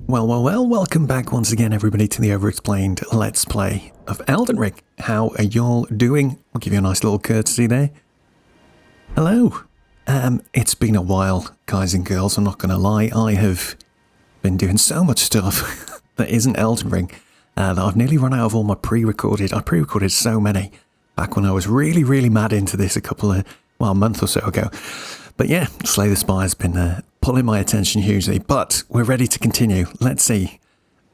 Well, welcome back once again, everybody, to the Overexplained Let's Play of Elden Ring. How are y'all doing? I'll give you a nice little courtesy there. Hello. It's been a while, guys and girls, I'm not going to lie. I have been doing so much stuff that isn't Elden Ring that I've nearly run out of all my pre-recorded. I pre-recorded so many back when I was really mad into this a month or so ago. But yeah, Slay the Spire has been pulling my attention hugely, but we're ready to continue. Let's see.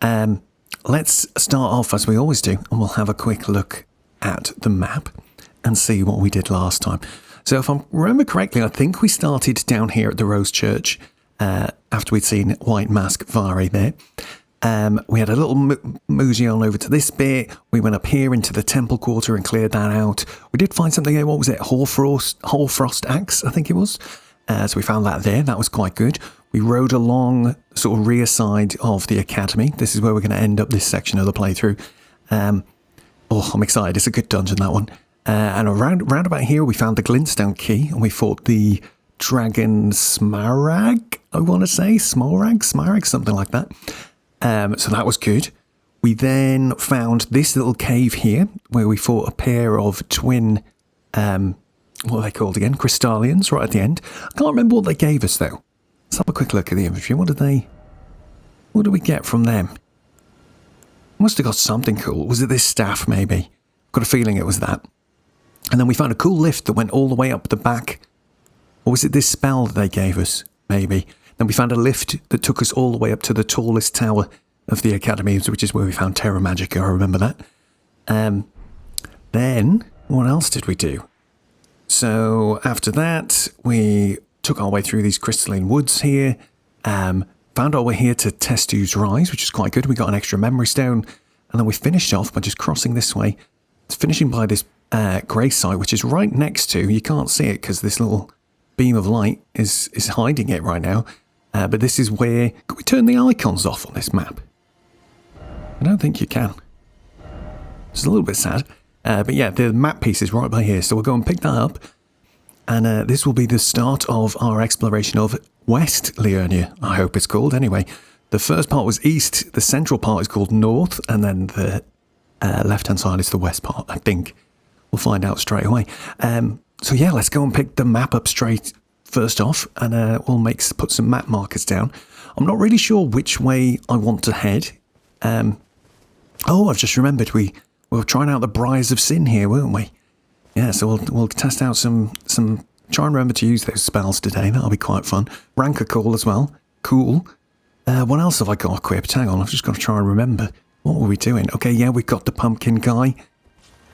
Let's start off as we always do, and we'll have a quick look at the map and see what we did last time. So if I remember correctly, I think we started down here at the Rose Church after we'd seen White Mask Vari there. We had a little mosey on over to this bit. We went up here into the temple quarter and cleared that out. We did find something there. What was it? Hoarfrost axe, I think it was. So we found that there. That was quite good. We rode along sort of rear side of the academy. This is where we're going to end up this section of the playthrough. I'm excited. It's a good dungeon, that one. And around about here, we found the glintstone key, and we fought the dragon Smarag, I want to say. Smarag, something like that. So that was good. We then found this little cave here, where we fought a pair of twin, what are they called again? Crystallians, right at the end. I can't remember what they gave us, though. Let's have a quick look at the inventory. What did we get from them? Must have got something cool. Was it this staff, maybe? Got a feeling it was that. And then we found a cool lift that went all the way up the back. Or was it this spell that they gave us? Maybe. Then we found a lift that took us all the way up to the tallest tower of the academy, which is where we found Terra Magica. I remember that. Then, what else did we do? So, after that, we took our way through these crystalline woods here. Found our way here to Testu's Rise, which is quite good. We got an extra memory stone. And then we finished off by just crossing this way. It's finishing by this grey site, which is right next to, you can't see it because this little beam of light is hiding it right now. But this is where, can we turn the icons off on this map? I don't think you can. It's a little bit sad. But yeah, the map piece is right by here, so we'll go and pick that up. And this will be the start of our exploration of West Liurnia, I hope it's called. Anyway, the first part was east, the central part is called north, and then the left-hand side is the west part, I think. We'll find out straight away. So yeah, let's go and pick the map up straight first off, and we'll put some map markers down. I'm not really sure which way I want to head. I've just remembered we were trying out the Briars of Sin here, weren't we? Yeah, so we'll test out some. Try and remember to use those spells today. That'll be quite fun. Ranker call as well. Cool. What else have I got equipped? Hang on, I've just got to try and remember. What were we doing? Okay, yeah, we've got the pumpkin guy.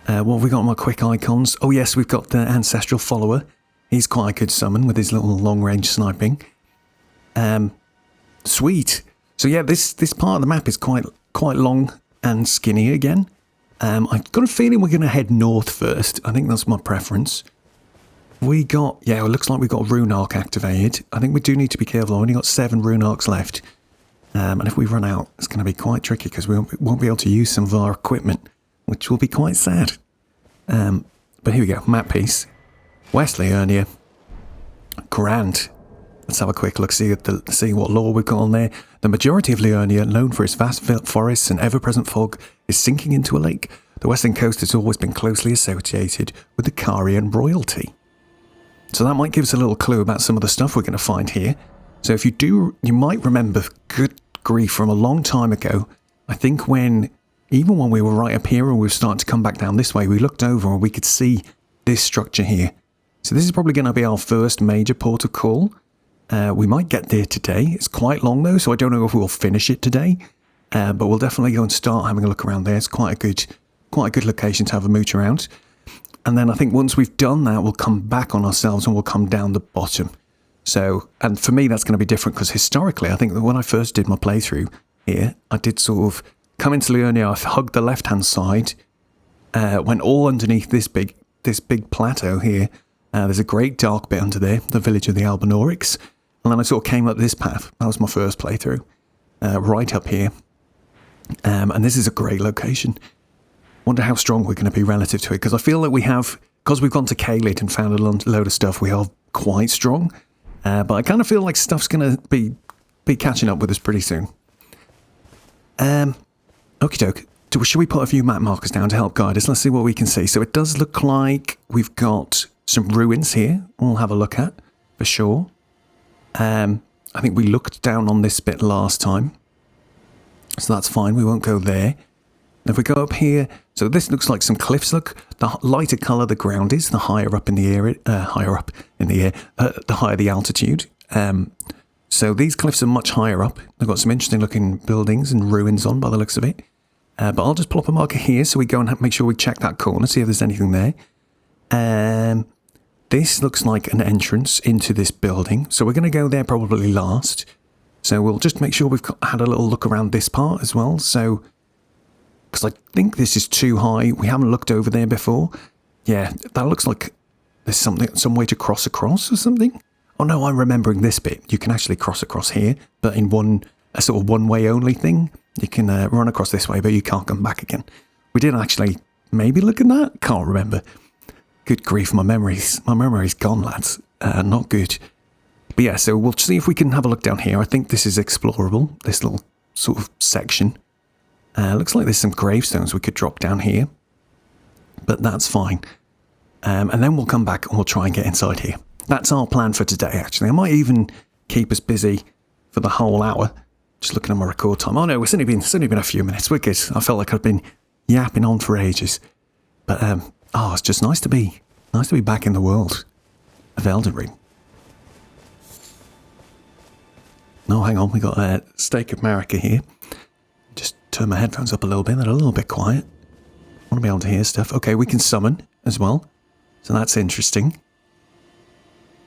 What have we got on my quick icons? Oh yes, we've got the ancestral follower. He's quite a good summon with his little long-range sniping. Sweet. So yeah, this part of the map is quite long and skinny again. I've got a feeling we're going to head north first. I think that's my preference. It looks like we've got Rune Arc activated. I think we do need to be careful. I've only got 7 Rune Arcs left. And if we run out, it's going to be quite tricky because we won't be able to use some of our equipment, which will be quite sad. But here we go, map piece. West Liurnia. Grand. Let's have a quick look, see what lore we've got on there. The majority of Liurnia, known for its vast forests and ever-present fog, is sinking into a lake. The western coast has always been closely associated with the Carian royalty. So that might give us a little clue about some of the stuff we're going to find here. So if you do, you might remember, good grief, from a long time ago, I think even when we were right up here and we were starting to come back down this way, we looked over and we could see this structure here. So this is probably going to be our first major port of call. We might get there today. It's quite long though, so I don't know if we'll finish it today. But we'll definitely go and start having a look around there. It's quite a good location to have a mooch around. And then I think once we've done that, we'll come back on ourselves and we'll come down the bottom. So, and for me, that's going to be different because historically, I think that when I first did my playthrough here, I did sort of come into Liurnia, I hugged the left-hand side, went all underneath this big plateau here. There's a great dark bit under there, the village of the Albinorics. And then I sort of came up this path. That was my first playthrough, right up here. And this is a great location. Wonder how strong we're going to be relative to it, because I feel that because we've gone to Caelid and found a load of stuff, we are quite strong. But I kind of feel like stuff's going to be catching up with us pretty soon. Okie doke. Should we put a few map markers down to help guide us? Let's see what we can see. So it does look like we've got some ruins here we'll have a look at, for sure. I think we looked down on this bit last time. So that's fine, we won't go there. If we go up here, so this looks like some cliffs. Look, the lighter colour the ground is, the higher up in the air, the higher the altitude. So these cliffs are much higher up. They've got some interesting looking buildings and ruins on by the looks of it. But I'll just plop a marker here so we go and make sure we check that corner, see if there's anything there. This looks like an entrance into this building. So we're going to go there probably last. So we'll just make sure we've had a little look around this part as well. So, because I think this is too high. We haven't looked over there before. Yeah, that looks like there's some way to cross across or something. Oh no, I'm remembering this bit. You can actually cross across here, but in a sort of one-way only thing. You can run across this way, but you can't come back again. We did actually maybe look at that. Can't remember. Good grief, my memory's gone, lads. Not good. But yeah, so we'll see if we can have a look down here. I think this is explorable, this little sort of section. Looks like there's some gravestones we could drop down here. But that's fine. And then we'll come back and we'll try and get inside here. That's our plan for today, actually. I might even keep us busy for the whole hour. Just looking at my record time. Oh no, it's only been a few minutes. We're good. I felt like I've been yapping on for ages. But it's just nice to be back in the world of Elden Ring. No, hang on, we got a Steak of Marika here. Just turn my headphones up a little bit. They're a little bit quiet. I want to be able to hear stuff. Okay, we can summon as well. So that's interesting.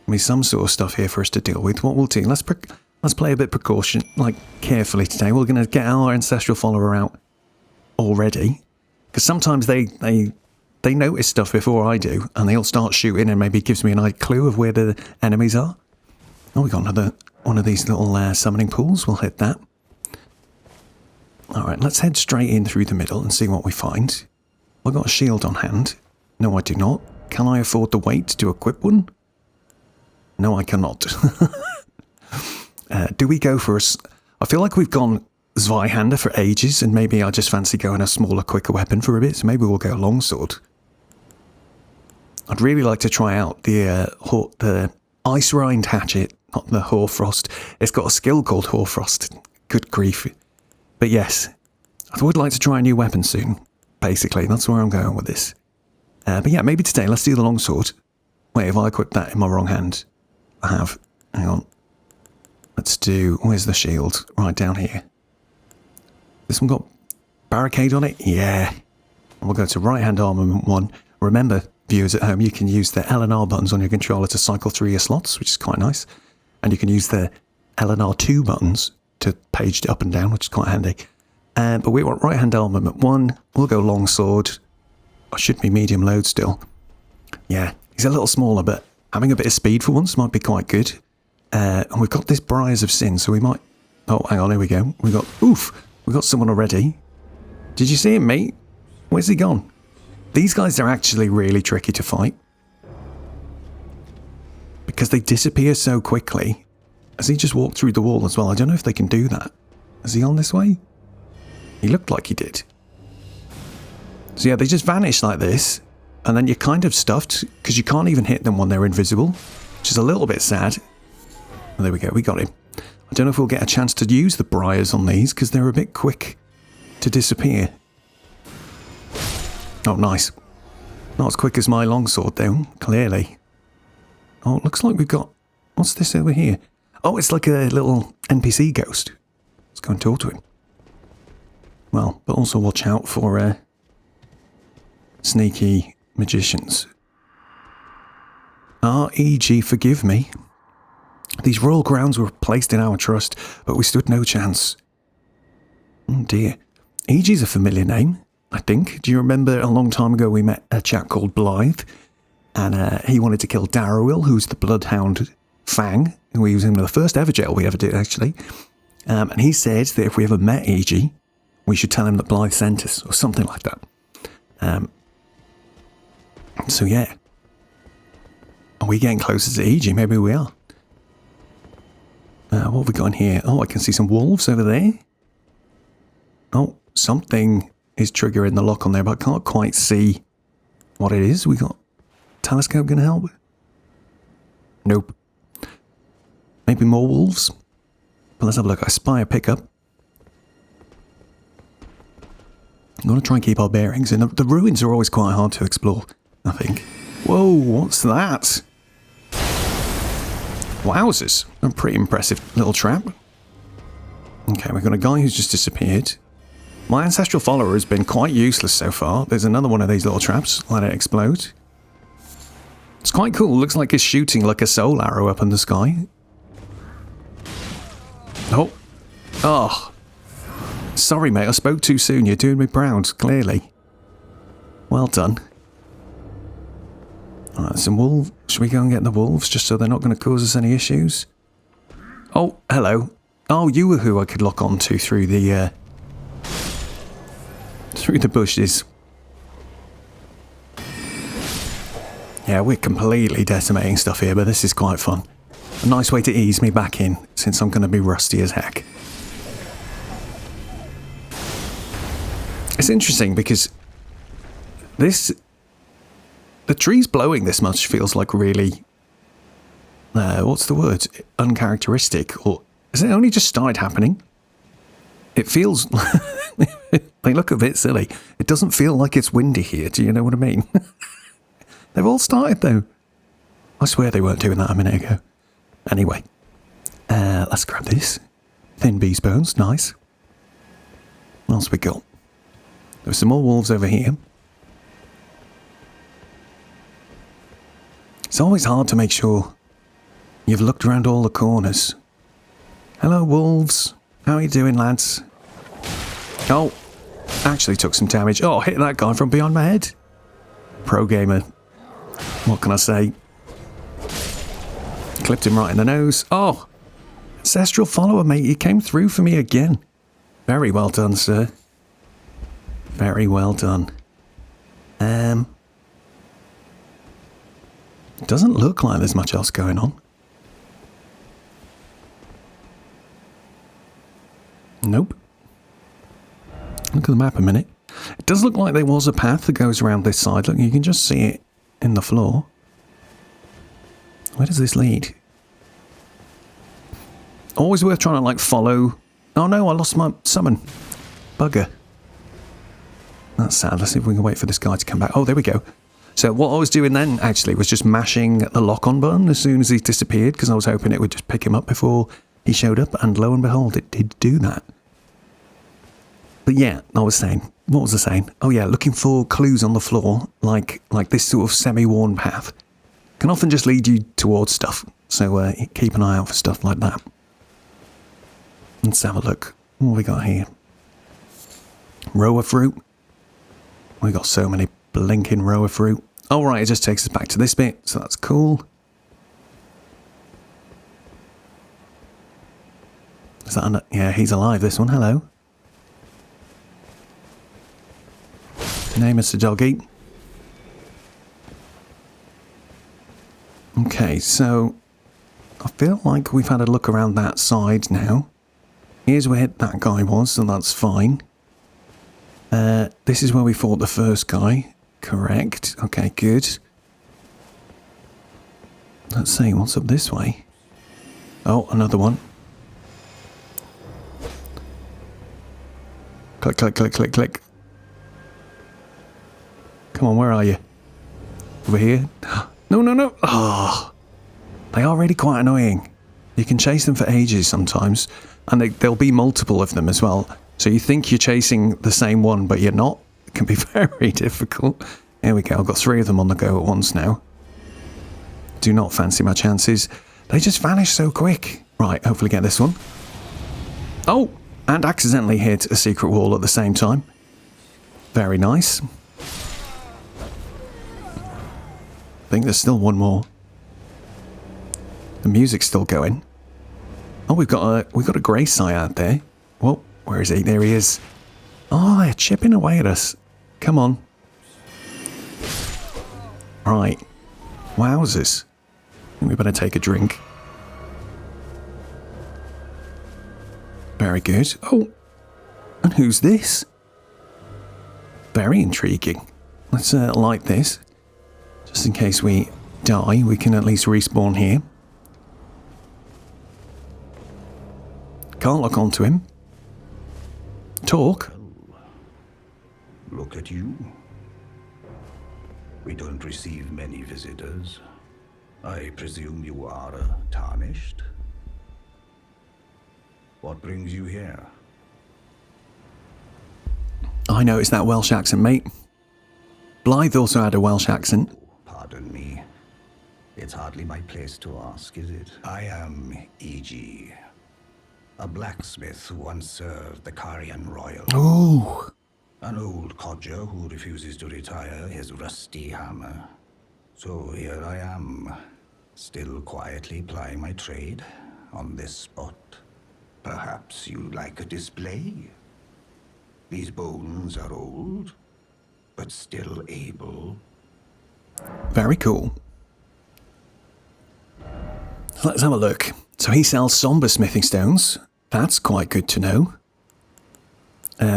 There'll be some sort of stuff here for us to deal with. What we'll do, let's play a bit precaution, like carefully today. We're going to get our ancestral follower out already. Because sometimes they notice stuff before I do, and they'll start shooting and maybe it gives me a clue of where the enemies are. Oh, we got another one of these little summoning pools. We'll hit that. Alright, let's head straight in through the middle and see what we find. I've got a shield on hand. No, I do not. Can I afford the wait to equip one? No, I cannot. Do we go for I feel like we've gone Zweihander for ages, and maybe I just fancy going a smaller, quicker weapon for a bit, so maybe we'll go longsword. I'd really like to try out the Ice Rind Hatchet, not the Hoarfrost. It's got a skill called Hoarfrost. Good grief. But yes, I would like to try a new weapon soon, basically. That's where I'm going with this. But yeah, maybe today, let's do the longsword. Wait, have I equipped that in my wrong hand? I have. Hang on. Let's do... Where's the shield? Right down here. This one got barricade on it? Yeah. And we'll go to right-hand armament 1. Remember, viewers at home, you can use the L and R buttons on your controller to cycle through your slots, which is quite nice. And you can use the L and R2 buttons to page it up and down, which is quite handy. But we want right-hand armament 1. We'll go longsword. I should be medium load still. Yeah, he's a little smaller, but having a bit of speed for once might be quite good. And we've got this Briars of Sin, so we might... Oh, hang on, here we go. We got someone already. Did you see him, mate? Where's he gone? These guys are actually really tricky to fight. Because they disappear so quickly. Has he just walked through the wall as well? I don't know if they can do that. Is he on this way? He looked like he did. So yeah, they just vanish like this. And then you're kind of stuffed, because you can't even hit them when they're invisible. Which is a little bit sad. Oh, there we go, we got him. I don't know if we'll get a chance to use the Briars on these, because they're a bit quick to disappear. Oh, nice. Not as quick as my longsword, though, clearly. Oh, it looks like we've got... What's this over here? Oh, it's like a little NPC ghost. Let's go and talk to him. Well, but also watch out for sneaky magicians. Iji, forgive me. These royal grounds were placed in our trust, but we stood no chance. Oh dear. Iji's a familiar name, I think. Do you remember a long time ago we met a chap called Blythe? And he wanted to kill Darrowil, who's the bloodhound Fang, who he was in the first ever jail we ever did, actually. And he said that if we ever met Iji, we should tell him that Blythe sent us, or something like that. So yeah. Are we getting closer to Iji? Maybe we are. What have we got in here? Oh, I can see some wolves over there. Oh, something is triggering the lock on there, but I can't quite see what it is. We got telescope going to help? Nope. Maybe more wolves? But let's have a look. I spy a pickup. I'm going to try and keep our bearings. And the ruins are always quite hard to explore, I think. Whoa, what's that? Wowzers. A pretty impressive little trap. Okay, we've got a guy who's just disappeared. My ancestral follower has been quite useless so far. There's another one of these little traps. Let it explode. It's quite cool. Looks like it's shooting like a soul arrow up in the sky. Oh. Oh. Sorry, mate. I spoke too soon. You're doing me proud, clearly. Well done. Alright, some wolves. Should we go and get the wolves just so they're not going to cause us any issues? Oh, hello. Oh, you were who I could lock onto through the bushes. Yeah, we're completely decimating stuff here, but this is quite fun. A nice way to ease me back in, since I'm going to be rusty as heck. It's interesting because the trees blowing this much feels like really, what's the word? Uncharacteristic, or has it only just started happening? It feels, they look a bit silly. It doesn't feel like it's windy here, do you know what I mean? They've all started though. I swear they weren't doing that a minute ago. Anyway, let's grab this. Thin bee's bones, nice. What else we got? There's some more wolves over here. It's always hard to make sure you've looked around all the corners. Hello, wolves. How are you doing, lads? Oh, actually took some damage. Oh, hit that guy from behind my head. Pro gamer. What can I say? Clipped him right in the nose. Oh, ancestral follower, mate. You came through for me again. Very well done, sir. Very well done. It doesn't look like there's much else going on. Nope. Look at the map a minute. It does look like there was a path that goes around this side. Look, you can just see it in the floor. Where does this lead? Always worth trying to, like, follow... Oh no, I lost my summon. Bugger. That's sad. Let's see if we can wait for this guy to come back. Oh, there we go. So what I was doing then, actually, was just mashing the lock-on button as soon as he disappeared, because I was hoping it would just pick him up before he showed up, and lo and behold, it did do that. But yeah, I was saying... What was I saying? Oh yeah, looking for clues on the floor, like this sort of semi-worn path, can often just lead you towards stuff. So keep an eye out for stuff like that. Let's have a look. What have we got here? Rower fruit. We got so many blinking rower fruit. Oh right, it just takes us back to this bit, so that's cool. Is that yeah, he's alive, this one. Hello. Name Mr. Doggy. Okay, so I feel like we've had a look around that side now. Here's where that guy was, so that's fine. This is where we fought the first guy. Correct. Okay, good. Let's see, what's up this way? Oh, another one. Click, click, click, click, click. Come on, where are you? Over here? No, no, no. Oh, they are really quite annoying. You can chase them for ages sometimes, and there'll be multiple of them as well. So you think you're chasing the same one, but you're not. It can be very difficult. Here we go. I've got 3 of them on the go at once now. Do not fancy my chances. They just vanish so quick. Right, hopefully get this one. Oh, and accidentally hit a secret wall at the same time. Very nice. I think there's still one more. The music's still going. Oh, we've got a grey Psy there. Whoa, where is he? There he is. Oh, they're chipping away at us. Come on. Right. Wowzers. I think we better take a drink. Very good. Oh. And who's this? Very intriguing. Let's light this. Just in case we die, we can at least respawn here. Can't lock onto him. Talk. Look at you. We don't receive many visitors. I presume you are tarnished. What brings you here? I noticed that Welsh accent, mate. Blythe also had a Welsh accent. Pardon me. It's hardly my place to ask, is it? I am Iji, a blacksmith who once served the Caria Royal. Ooh. An old codger who refuses to retire his rusty hammer. So here I am, still quietly plying my trade on this spot. Perhaps you'd like a display? These bones are old, but still able. Very cool. Let's have a look. So he sells somber smithing stones. That's quite good to know.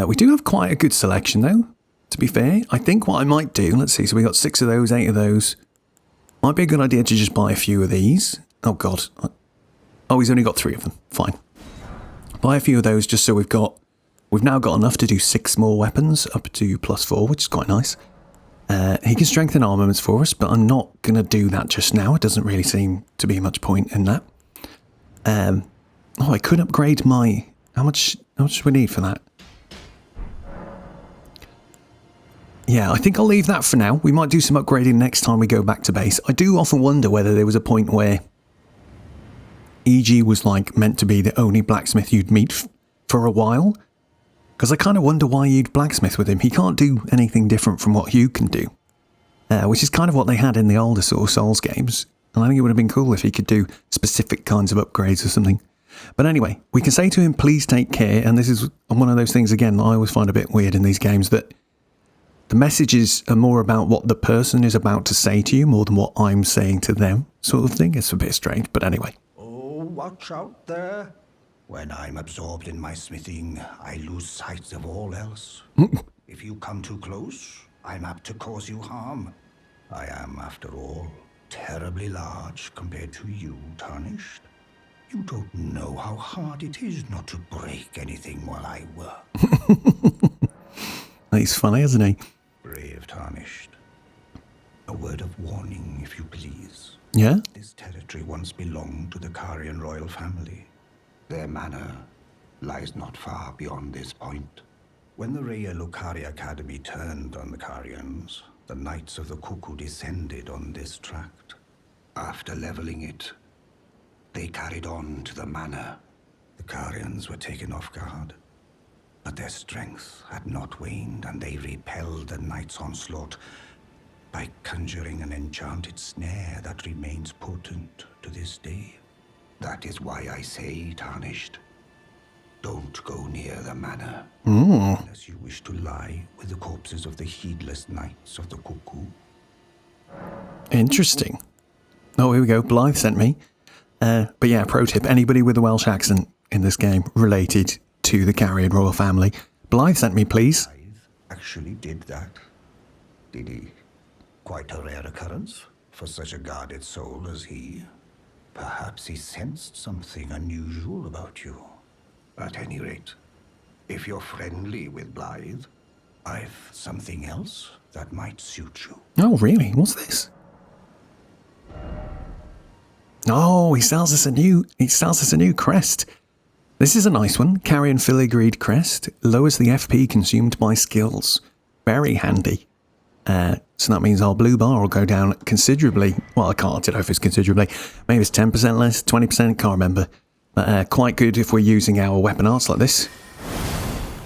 We do have quite a good selection though, to be fair. I think what I might do, let's see, so we got 6 of those, 8 of those. Might be a good idea to just buy a few of these. Oh god. Oh, he's only got 3 of them. Fine. Buy a few of those just so we've now got enough to do 6 more weapons up to +4, which is quite nice. He can strengthen armaments for us, but I'm not going to do that just now. It doesn't really seem to be much point in that. Oh, I could upgrade my... How much do we need for that? Yeah, I think I'll leave that for now. We might do some upgrading next time we go back to base. I do often wonder whether there was a point where Iji was like meant to be the only blacksmith you'd meet for a while. Because I kind of wonder why you'd blacksmith with him. He can't do anything different from what Hugh can do. Which is kind of what they had in the older sort of Souls games. And I think it would have been cool if he could do specific kinds of upgrades or something. But anyway, we can say to him, please take care. And this is one of those things, again, that I always find a bit weird in these games, that the messages are more about what the person is about to say to you more than what I'm saying to them, sort of thing. It's a bit strange, but anyway. Oh, watch out there. When I'm absorbed in my smithing, I lose sight of all else. If you come too close, I'm apt to cause you harm. I am, after all, terribly large compared to you, Tarnished. You don't know how hard it is not to break anything while I work. He's funny, isn't he? Brave Tarnished. A word of warning, if you please. Yeah? This territory once belonged to the Carian royal family. Their manor lies not far beyond this point. When the Raya Lucaria Academy turned on the Carians, the Knights of the Cuckoo descended on this tract. After leveling it, they carried on to the manor. The Carians were taken off guard, but their strength had not waned, and they repelled the Knights' onslaught by conjuring an enchanted snare that remains potent to this day. That is why I say, Tarnished, don't go near the manor, unless you wish to lie with the corpses of the heedless Knights of the Cuckoo. Interesting. Oh, here we go. Blythe sent me. But yeah, pro tip, anybody with a Welsh accent in this game related to the Carian royal family, Blythe sent me, please. Blythe actually did that, did he? Quite a rare occurrence for such a guarded soul as he. Perhaps he sensed something unusual about you. At any rate, if you're friendly with Blythe, I've something else that might suit you. Oh, really? What's this? Oh, he sells us a new crest. This is a nice one. Carian filigreed crest. Lowers the FP consumed by skills. Very handy. So that means our blue bar will go down considerably. Well, I don't know if it's considerably. Maybe it's 10% less, 20%, can't remember. But quite good if we're using our weapon arts like this.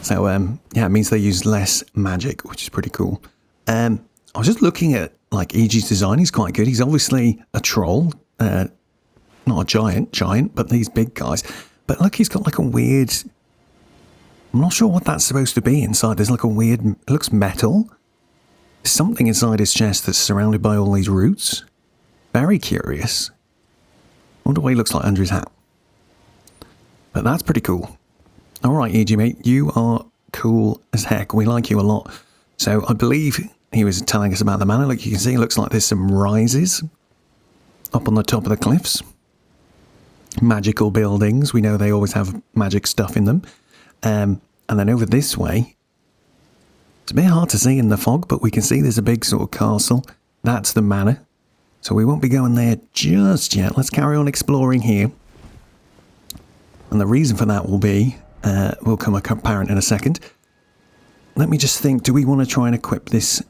So, yeah, it means they use less magic, which is pretty cool. I was just looking at, like, Iji's design. He's quite good. He's obviously a troll. Not a giant, but these big guys. But look, he's got like a weird... I'm not sure what that's supposed to be inside. There's like a weird... It looks metal. There's something inside his chest that's surrounded by all these roots. Very curious. I wonder what he looks like under his hat. But that's pretty cool. Alright, Iji, mate. You are cool as heck. We like you a lot. So I believe he was telling us about the manor. Like you can see, it looks like there's some rises up on the top of the cliffs. Magical buildings. We know they always have magic stuff in them. And then over this way, it's a bit hard to see in the fog, but we can see there's a big sort of castle. That's the manor. So we won't be going there just yet. Let's carry on exploring here. And the reason for that will be, will come apparent in a second. Let me just think, do we want to try and equip this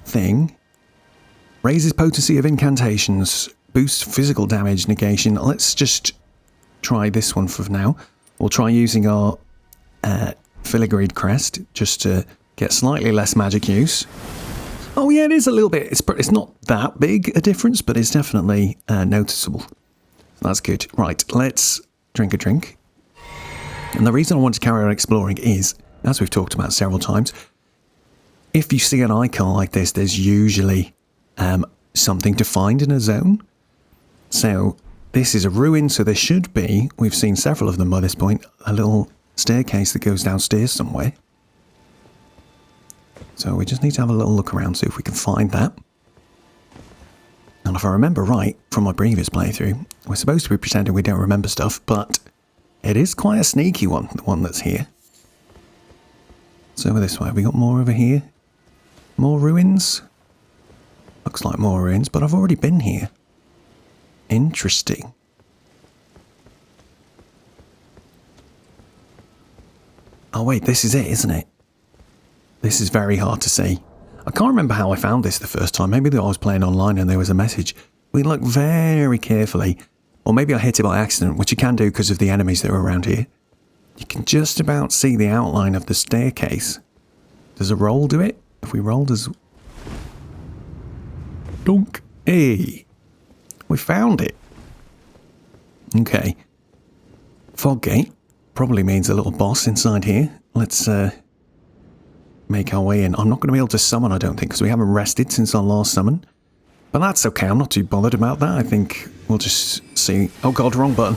thing? Raises potency of incantations, boosts physical damage negation. Let's just try this one for now. We'll try using our filigreed crest just to get slightly less magic use. Oh yeah, it is a little bit. It's not that big a difference, but it's definitely noticeable. That's good. Right, let's drink a drink. And the reason I want to carry on exploring is, as we've talked about several times, if you see an icon like this, there's usually something to find in a zone. So this is a ruin, so there should be, we've seen several of them by this point, a little staircase that goes downstairs somewhere. So we just need to have a little look around, see if we can find that. And if I remember right from my previous playthrough, we're supposed to be pretending we don't remember stuff, but it is quite a sneaky one, the one that's here. So over this way, we got more over here. More ruins. Looks like more ruins, but I've already been here. Interesting. Oh wait, this is it, isn't it? This is very hard to see. I can't remember how I found this the first time. Maybe I was playing online and there was a message. We look very carefully. Or maybe I hit it by accident, which you can do because of the enemies that are around here. You can just about see the outline of the staircase. Does a roll do it? If we roll, does... Dunk. Hey! We found it. Okay. Fog gate. Probably means a little boss inside here. Let's make our way in. I'm not going to be able to summon, I don't think, because we haven't rested since our last summon. But that's okay, I'm not too bothered about that. I think we'll just see... Oh god, wrong button.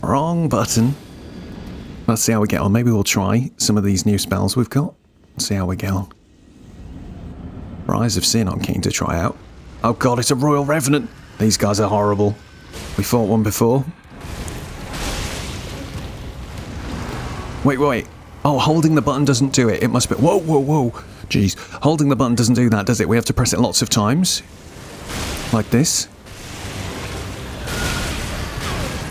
Wrong button. Let's see how we get on. Maybe we'll try some of these new spells we've got. See how we get on. Rise of Sin I'm keen to try out. Oh god, it's a Royal Revenant. These guys are horrible. We fought one before. Wait. Oh, holding the button doesn't do it. It must be... Whoa. Jeez. Holding the button doesn't do that, does it? We have to press it lots of times. Like this.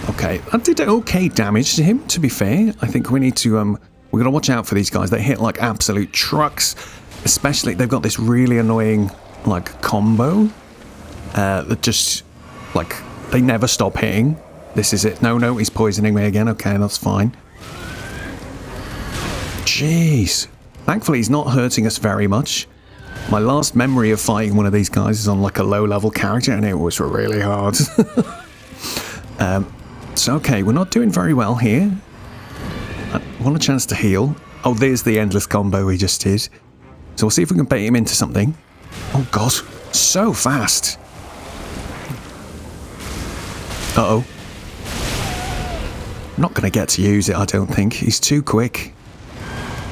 Okay. That did okay damage to him, to be fair. I think we need to... we've got to watch out for these guys. They hit like absolute trucks. Especially, they've got this really annoying, like, combo. That just... Like, they never stop hitting. This is it. No, he's poisoning me again. Okay, that's fine. Jeez. Thankfully, he's not hurting us very much. My last memory of fighting one of these guys is on like a low-level character, and it was really hard. So, okay, we're not doing very well here. I want a chance to heal. Oh, there's the endless combo we just did. So we'll see if we can bait him into something. Oh, God. So fast. Uh-oh. Not going to get to use it, I don't think. He's too quick.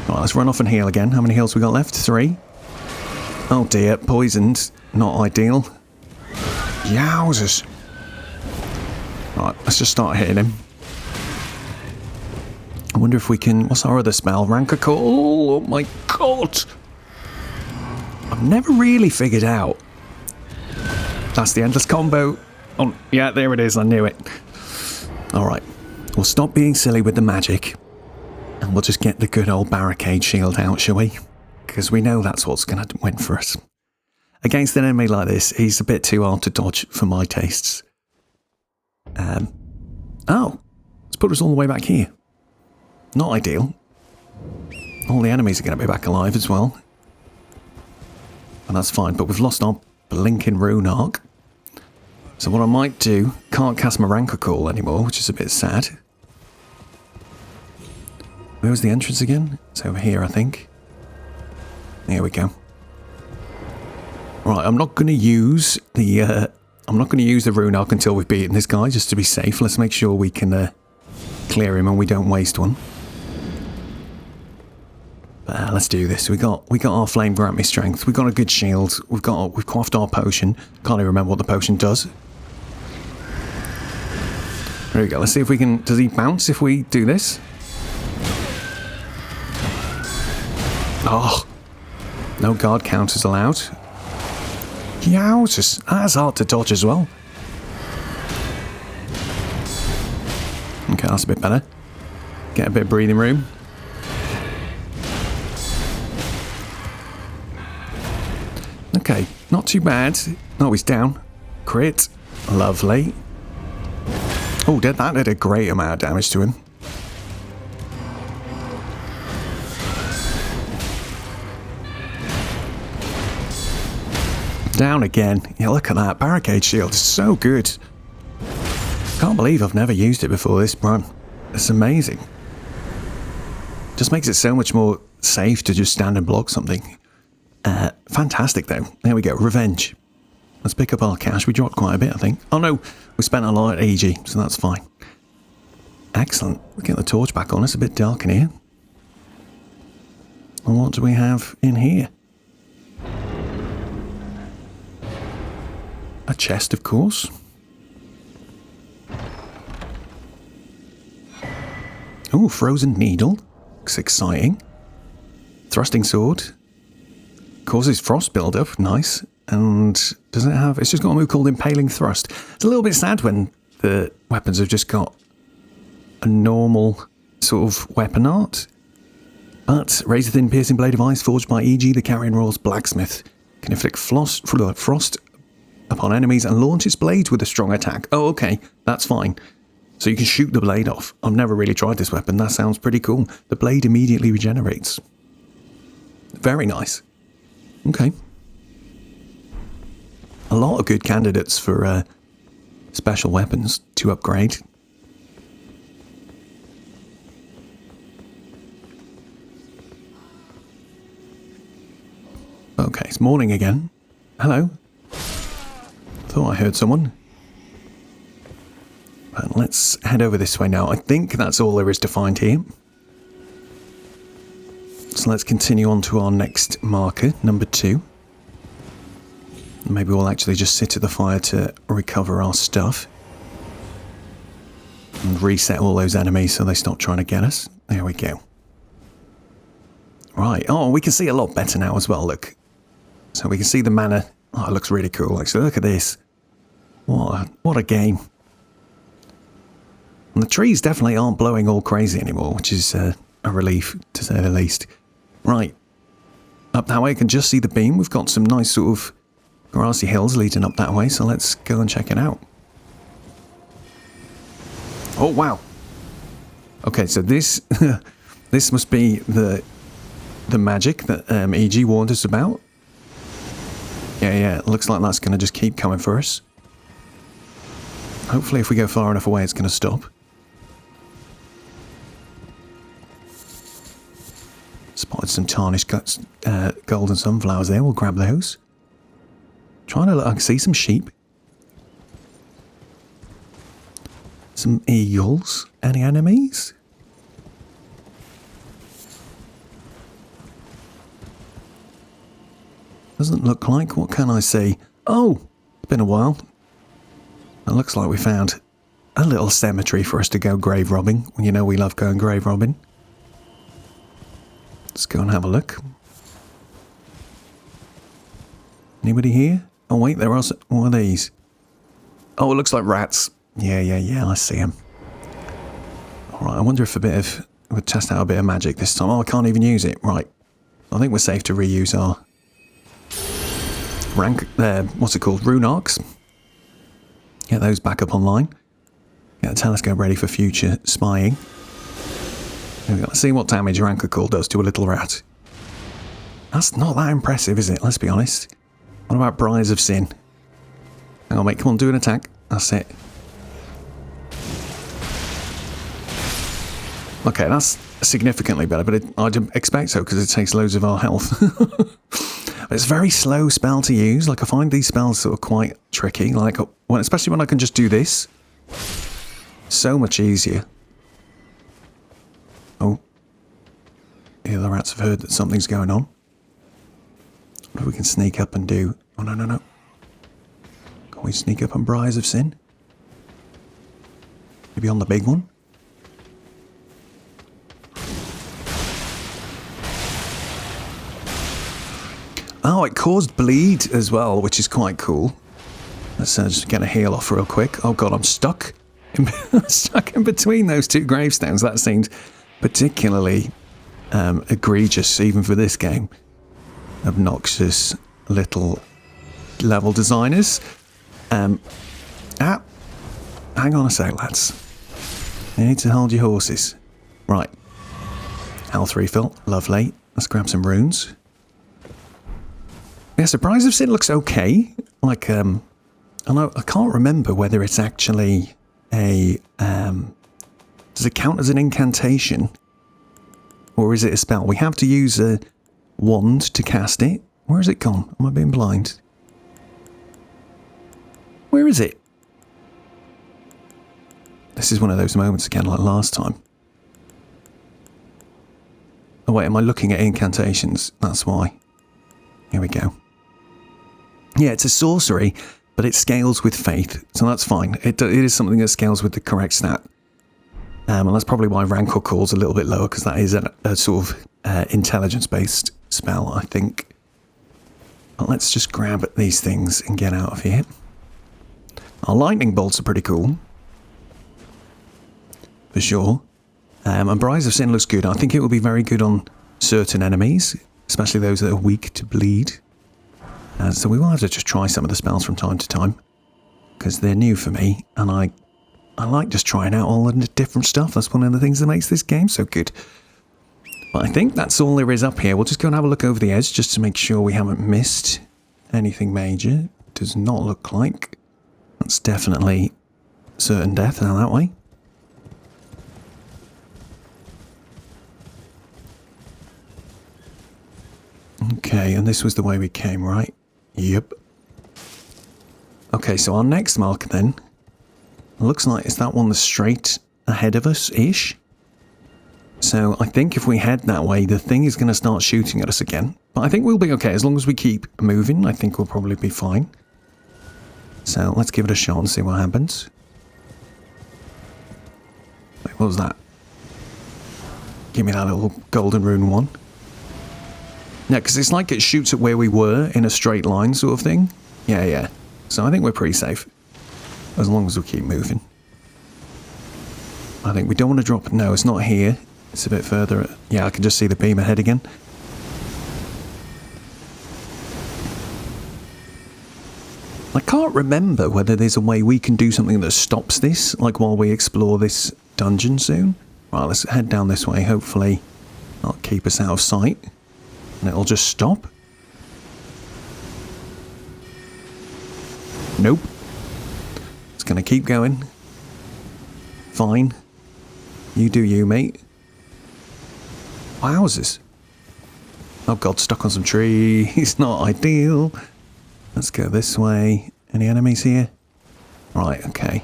Right, let's run off and heal again. How many heals we got left? 3. Oh dear, poisoned. Not ideal. Yowzers. Right, let's just start hitting him. I wonder if we can... What's our other spell? Rancor Call? Oh my god! I've never really figured out. That's the endless combo. Oh, yeah, there it is. I knew it. Alright. We'll stop being silly with the magic. And we'll just get the good old barricade shield out, shall we? Because we know that's what's going to win for us. Against an enemy like this, he's a bit too hard to dodge for my tastes. Oh, let's put us all the way back here. Not ideal. All the enemies are going to be back alive as well. And that's fine, but we've lost our blinking rune arc. So what I might do, can't cast my Rancor Call anymore, which is a bit sad. Where was the entrance again? It's over here, I think. Here we go. Right, I'm not going to use the rune arc until we've beaten this guy, just to be safe. Let's make sure we can clear him and we don't waste one. Let's do this. We got our flame grant me strength. We got a good shield. We've quaffed our potion. Can't even remember what the potion does. There we go. Let's see if we can. Does he bounce if we do this? Oh, no guard counters allowed. Yowzers, that's hard to dodge as well. Okay, that's a bit better. Get a bit of breathing room. Okay, not too bad. Oh, he's down. Crit. Lovely. Oh, that did a great amount of damage to him. Down again. Yeah, look at that. Barricade shield is so good. Can't believe I've never used it before this run. It's amazing. Just makes it so much more safe to just stand and block something. Fantastic though. There we go. Revenge. Let's pick up our cash. We dropped quite a bit, I think. Oh no, we spent a lot at Iji, so that's fine. Excellent. We get the torch back on. It's a bit dark in here. And what do we have in here? A chest, of course. Oh, frozen needle. Looks exciting. Thrusting sword. Causes frost build-up. Nice. And does it have... It's just got a move called Impaling Thrust. It's a little bit sad when the weapons have just got a normal sort of weapon art. But razor-thin piercing blade of ice forged by Iji the Blacksmith can inflict frost upon enemies and launch its blades with a strong attack. Oh, okay. That's fine. So you can shoot the blade off. I've never really tried this weapon. That sounds pretty cool. The blade immediately regenerates. Very nice. Okay. A lot of good candidates for special weapons to upgrade. Okay, it's morning again. Hello. Thought I heard someone. But let's head over this way now. I think that's all there is to find here. So let's continue on to our next marker, number 2. Maybe we'll actually just sit at the fire to recover our stuff. And reset all those enemies so they stop trying to get us. There we go. Right. Oh, we can see a lot better now as well, look. So we can see the manor. Oh, it looks really cool, actually. Look at this. What a game. And the trees definitely aren't blowing all crazy anymore, which is a relief, to say the least. Right. Up that way, you can just see the beam. We've got some nice sort of grassy hills leading up that way, so let's go and check it out. Oh, wow. Okay, so this this must be the magic that Iji warned us about. Yeah, it looks like that's going to just keep coming for us. Hopefully if we go far enough away, it's going to stop. Spotted some tarnished golden sunflowers there. We'll grab those. Trying to look, I can see some sheep. Some eagles. Any enemies? Doesn't look like. What can I see? Oh, it's been a while. It looks like we found a little cemetery for us to go grave robbing. You know we love going grave robbing. Let's go and have a look. Anybody here? Oh wait, there are some, what are these? Oh, it looks like rats. Yeah, I see them. Alright, I wonder if we'll test out a bit of magic this time. Oh, I can't even use it. Right. I think we're safe to reuse our what's it called? Rune arcs. Get those back up online. Get the telescope ready for future spying. There we go. Let's see what damage Rancor does to a little rat. That's not that impressive, is it? Let's be honest. What about Briars of Sin? Hang on, mate. Come on, do an attack. That's it. Okay, that's significantly better, but I'd expect so because it takes loads of our health. It's a very slow spell to use. Like, I find these spells sort of quite tricky. Like, especially when I can just do this. So much easier. Oh. The other rats have heard that something's going on. What if we can sneak up and do... Oh, no, no, no. Can we sneak up on Briars of Sin? Maybe on the big one? Oh, it caused bleed as well, which is quite cool. Let's just get a heal off real quick. Oh god, I'm stuck. Stuck in between those two gravestones. That seemed particularly egregious, even for this game. Obnoxious little level designers. Hang on a sec, lads. You need to hold your horses. Right. Health refill. Lovely. Let's grab some runes. Yeah, Surprise of Sin looks okay. Like, I can't remember whether it's actually a, does it count as an incantation? Or is it a spell? We have to use a wand to cast it. Where has it gone? Am I being blind? Where is it? This is one of those moments again, like last time. Oh wait, am I looking at incantations? That's why. Here we go. Yeah, it's a sorcery, but it scales with faith, so that's fine. It is something that scales with the correct stat. And that's probably why Rancor Call's a little bit lower, because that is a sort of intelligence-based spell, I think. But let's just grab these things and get out of here. Our lightning bolts are pretty cool. For sure. And Briars of Sin looks good. I think it will be very good on certain enemies, especially those that are weak to bleed. So we will have to just try some of the spells from time to time, because they're new for me, and I like just trying out all the different stuff. That's one of the things that makes this game so good. But I think that's all there is up here. We'll just go and have a look over the edge just to make sure we haven't missed anything major. Does not look like. That's definitely certain death now that way. Okay, and this was the way we came, right? Yep. Okay, so our next marker then looks like it's that one that's straight ahead of us-ish. So I think if we head that way, the thing is going to start shooting at us again. But I think we'll be okay. As long as we keep moving, I think we'll probably be fine. So let's give it a shot and see what happens. Wait, what was that? Give me that little golden rune one. Yeah, because it's like it shoots at where we were in a straight line sort of thing. Yeah. So I think we're pretty safe. As long as we keep moving. I think we don't want to drop... No, it's not here. It's a bit further. Yeah, I can just see the beam ahead again. I can't remember whether there's a way we can do something that stops this, like while we explore this dungeon soon. Right, let's head down this way. Hopefully that'll keep us out of sight. And it'll just stop. Nope. It's going to keep going. Fine. You do you, mate. Wowzers. Oh god, stuck on some trees. Not ideal. Let's go this way. Any enemies here? Right, okay.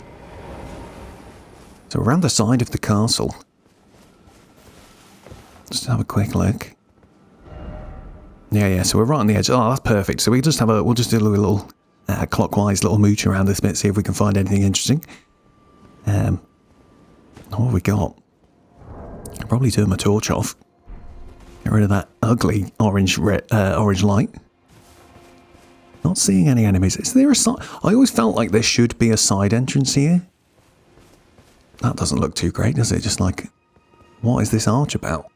So around the side of the castle. Just have a quick look. Yeah, so we're right on the edge. Oh, that's perfect. So we'll just do a little clockwise little mooch around this bit, see if we can find anything interesting. What have we got? I'll probably turn my torch off. Get rid of that ugly orange light. Not seeing any enemies. Is there a side? I always felt like there should be a side entrance here. That doesn't look too great, does it? Just like, what is this arch about?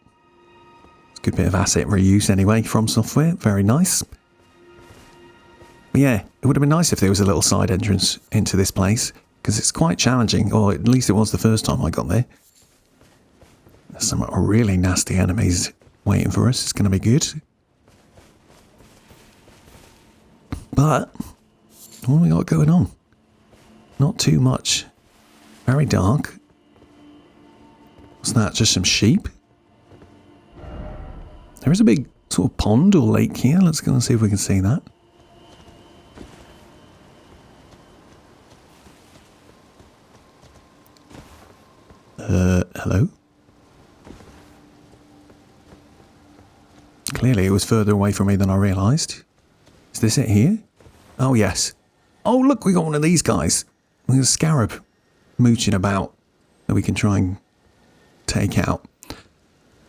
Good bit of asset reuse anyway from software. Very nice. But yeah, it would have been nice if there was a little side entrance into this place, because it's quite challenging, or at least it was the first time I got there. There's some really nasty enemies waiting for us. It's going to be good. But what have we got going on? Not too much. Very dark. What's that? Just some sheep? There is a big sort of pond or lake here. Let's go and see if we can see that. Hello? Clearly it was further away from me than I realised. Is this it here? Oh, yes. Oh, look, we got one of these guys. There's a scarab mooching about that we can try and take out.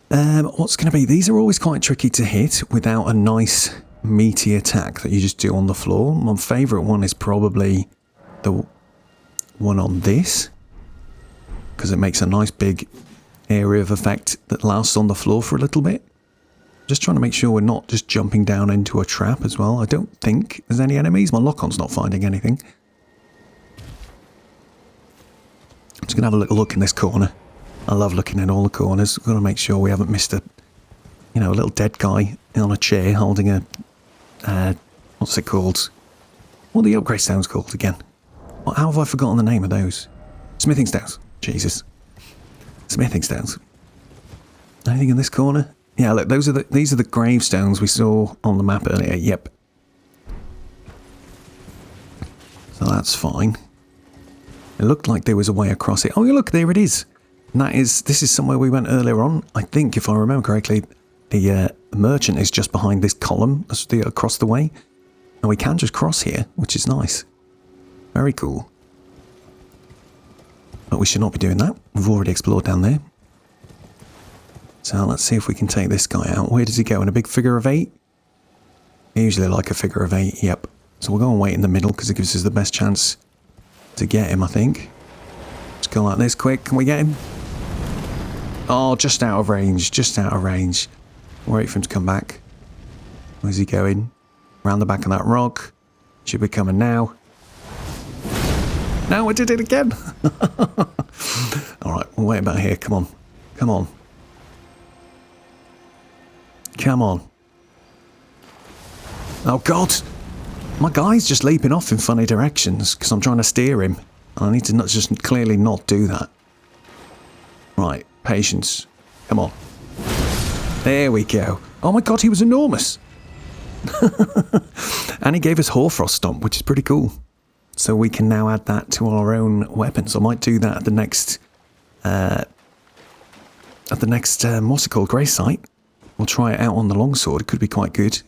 What's going to be? These are always quite tricky to hit without a nice meaty attack that you just do on the floor. My favourite one is probably the one on this, because it makes a nice big area of effect that lasts on the floor for a little bit. Just trying to make sure we're not just jumping down into a trap as well. I don't think there's any enemies. My lock-on's not finding anything. I'm just going to have a little look in this corner. I love looking in all the corners. We've got to make sure we haven't missed a little dead guy on a chair holding a, what's it called? What are the upgrade stones called again? How have I forgotten the name of those? Smithing stones. Jesus. Smithing stones. Anything in this corner? Yeah, look, these are the gravestones we saw on the map earlier. Yep. So that's fine. It looked like there was a way across it. Oh, look, there it is. And this is somewhere we went earlier on. I think, if I remember correctly, the merchant is just behind this column across the way. And we can just cross here, which is nice. Very cool. But we should not be doing that. We've already explored down there. So let's see if we can take this guy out. Where does he go? In a big figure of 8? I usually like a figure of 8, yep. So we'll go and wait in the middle because it gives us the best chance to get him, I think. Let's go like this quick. Can we get him? Oh, just out of range. Just out of range. Wait for him to come back. Where's he going? Around the back of that rock. Should be coming now. No, I did it again. Alright, we'll wait about here. Come on. Come on. Come on. Oh, God. My guy's just leaping off in funny directions because I'm trying to steer him. I need to just clearly not do that. Right, patience. Come on. There we go. Oh, my God, he was enormous. And he gave us Hoarfrost Stomp, which is pretty cool. So we can now add that to our own weapons. I might do that at the next... what's it called? Grey Site. We'll try it out on the longsword. It could be quite good.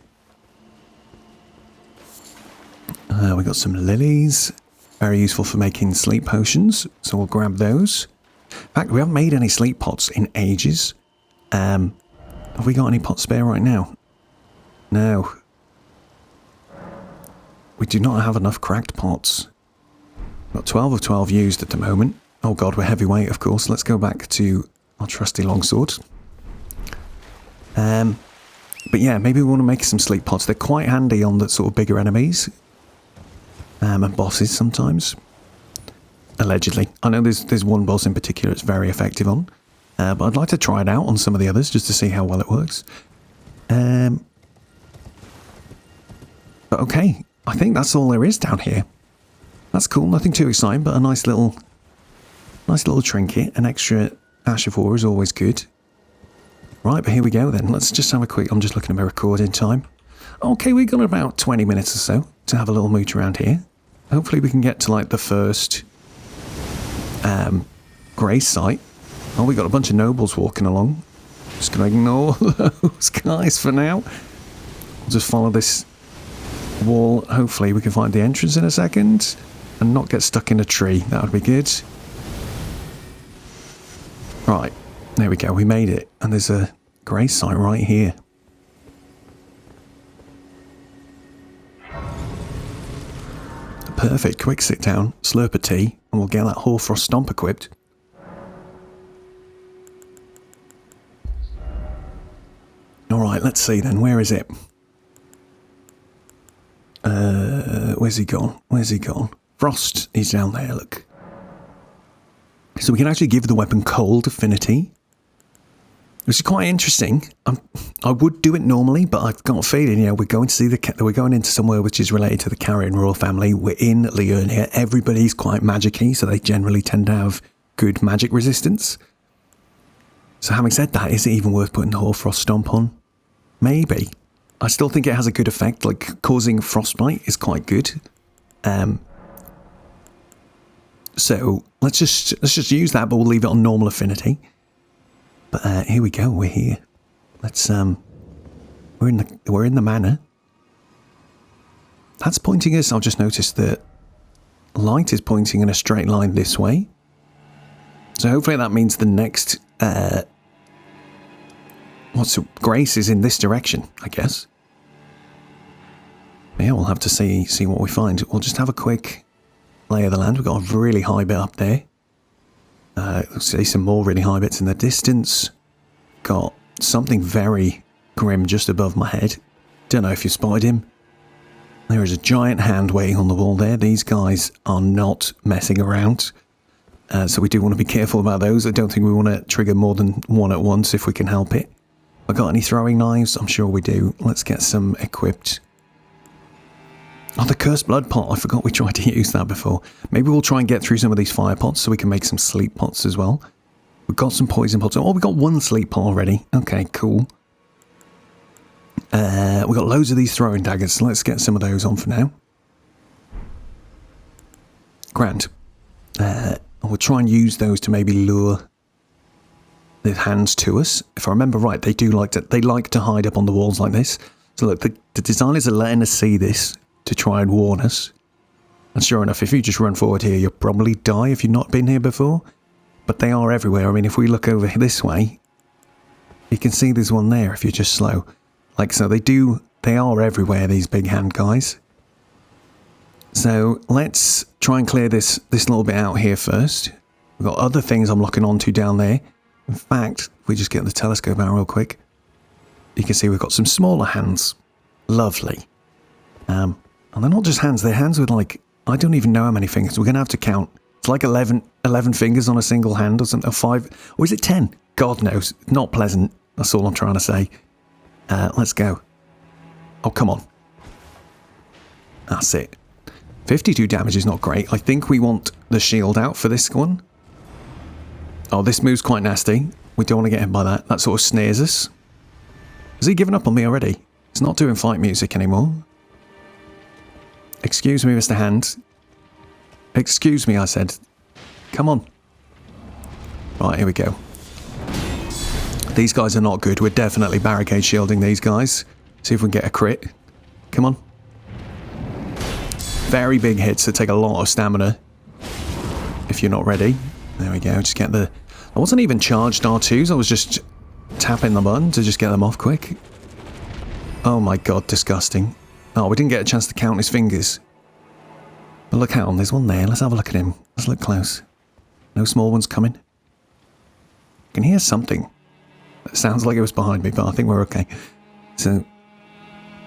We got some lilies. Very useful for making sleep potions. So we'll grab those. In fact, we haven't made any sleep pots in ages. Have we got any pots spare right now? No. We do not have enough cracked pots. Got 12 of 12 used at the moment. Oh God, we're heavyweight, of course. Let's go back to our trusty longsword. But yeah, maybe we want to make some sleep pots. They're quite handy on the sort of bigger enemies. And bosses sometimes. Allegedly. I know there's one boss in particular it's very effective on. But I'd like to try it out on some of the others just to see how well it works. But okay, I think that's all there is down here. That's cool, nothing too exciting, but a nice little trinket. An extra ash of ore is always good. Right, but here we go then. Let's just have a quick... I'm just looking at my recording time. Okay, we've got about 20 minutes or so to have a little mooch around here. Hopefully we can get to like the first grey site. Oh, we got a bunch of nobles walking along. Just going to ignore those guys for now. We'll just follow this wall. Hopefully we can find the entrance in a second and not get stuck in a tree. That would be good. Right. There we go, we made it. And there's a grey site right here. Perfect, quick sit down, slurp a tea, and we'll get that Hoarfrost Stomp equipped. Alright, let's see then, where is it? Where's he gone? Where's he gone? Frost, he's down there, look. So we can actually give the weapon cold affinity. Which is quite interesting. I would do it normally, but I've got a feeling, we're going to we're going into somewhere which is related to the Caria royal family. We're in Liurnia. Everybody's quite magic-y, so they generally tend to have good magic resistance. So having said that, is it even worth putting the Hoarfrost Stomp on? Maybe. I still think it has a good effect, like causing frostbite is quite good. So let's just use that, but we'll leave it on normal affinity. But here we go, we're here. Let's We're in the manor. That's pointing us. I've just noticed that light is pointing in a straight line this way. So hopefully that means the next Grace is in this direction, I guess. But yeah, we'll have to see what we find. We'll just have a quick lay of the land. We've got a really high bit up there. See some more really high bits in the distance. Got something very grim just above my head. Don't know if you spotted him. There is a giant hand waiting on the wall there. These guys are not messing around. So we do want to be careful about those. I don't think we want to trigger more than one at once if we can help it. I got any throwing knives? I'm sure we do. Let's get some equipped. Oh, the cursed blood pot. I forgot we tried to use that before. Maybe we'll try and get through some of these fire pots so we can make some sleep pots as well. We've got some poison pots. Oh, we got one sleep pot already. Okay, cool. We got loads of these throwing daggers, so let's get some of those on for now. Grand. We'll try and use those to maybe lure the hands to us. If I remember right, they like to hide up on the walls like this. So look, the designers are letting us see this to try and warn us. And sure enough, if you just run forward here, you'll probably die if you've not been here before. But they are everywhere. I mean, if we look over this way, you can see there's one there if you're just slow. Like so, they are everywhere, these big hand guys. So let's try and clear this little bit out here first. We've got other things I'm looking onto down there. In fact, if we just get the telescope out real quick, you can see we've got some smaller hands. Lovely. And they're not just hands, they're hands with like, I don't even know how many fingers. We're going to have to count. It's like 11 fingers on a single hand or something, or 5, or is it 10? God knows. Not pleasant. That's all I'm trying to say. Let's go. Oh, come on. That's it. 52 damage is not great. I think we want the shield out for this one. Oh, this move's quite nasty. We don't want to get hit by that. That sort of snares us. Has he given up on me already? He's not doing fight music anymore. Excuse me, Mr. Hand. Excuse me, I said. Come on. Right, here we go. These guys are not good. We're definitely barricade shielding these guys. See if we can get a crit. Come on. Very big hits that take a lot of stamina. If you're not ready. There we go. Just get the... I wasn't even charged R2s. I was just tapping the button to just get them off quick. Oh my god, disgusting. Oh, we didn't get a chance to count his fingers. But look, hang on, there's one there. Let's have a look at him. Let's look close. No small ones coming. I can hear something. It sounds like it was behind me, but I think we're okay. So,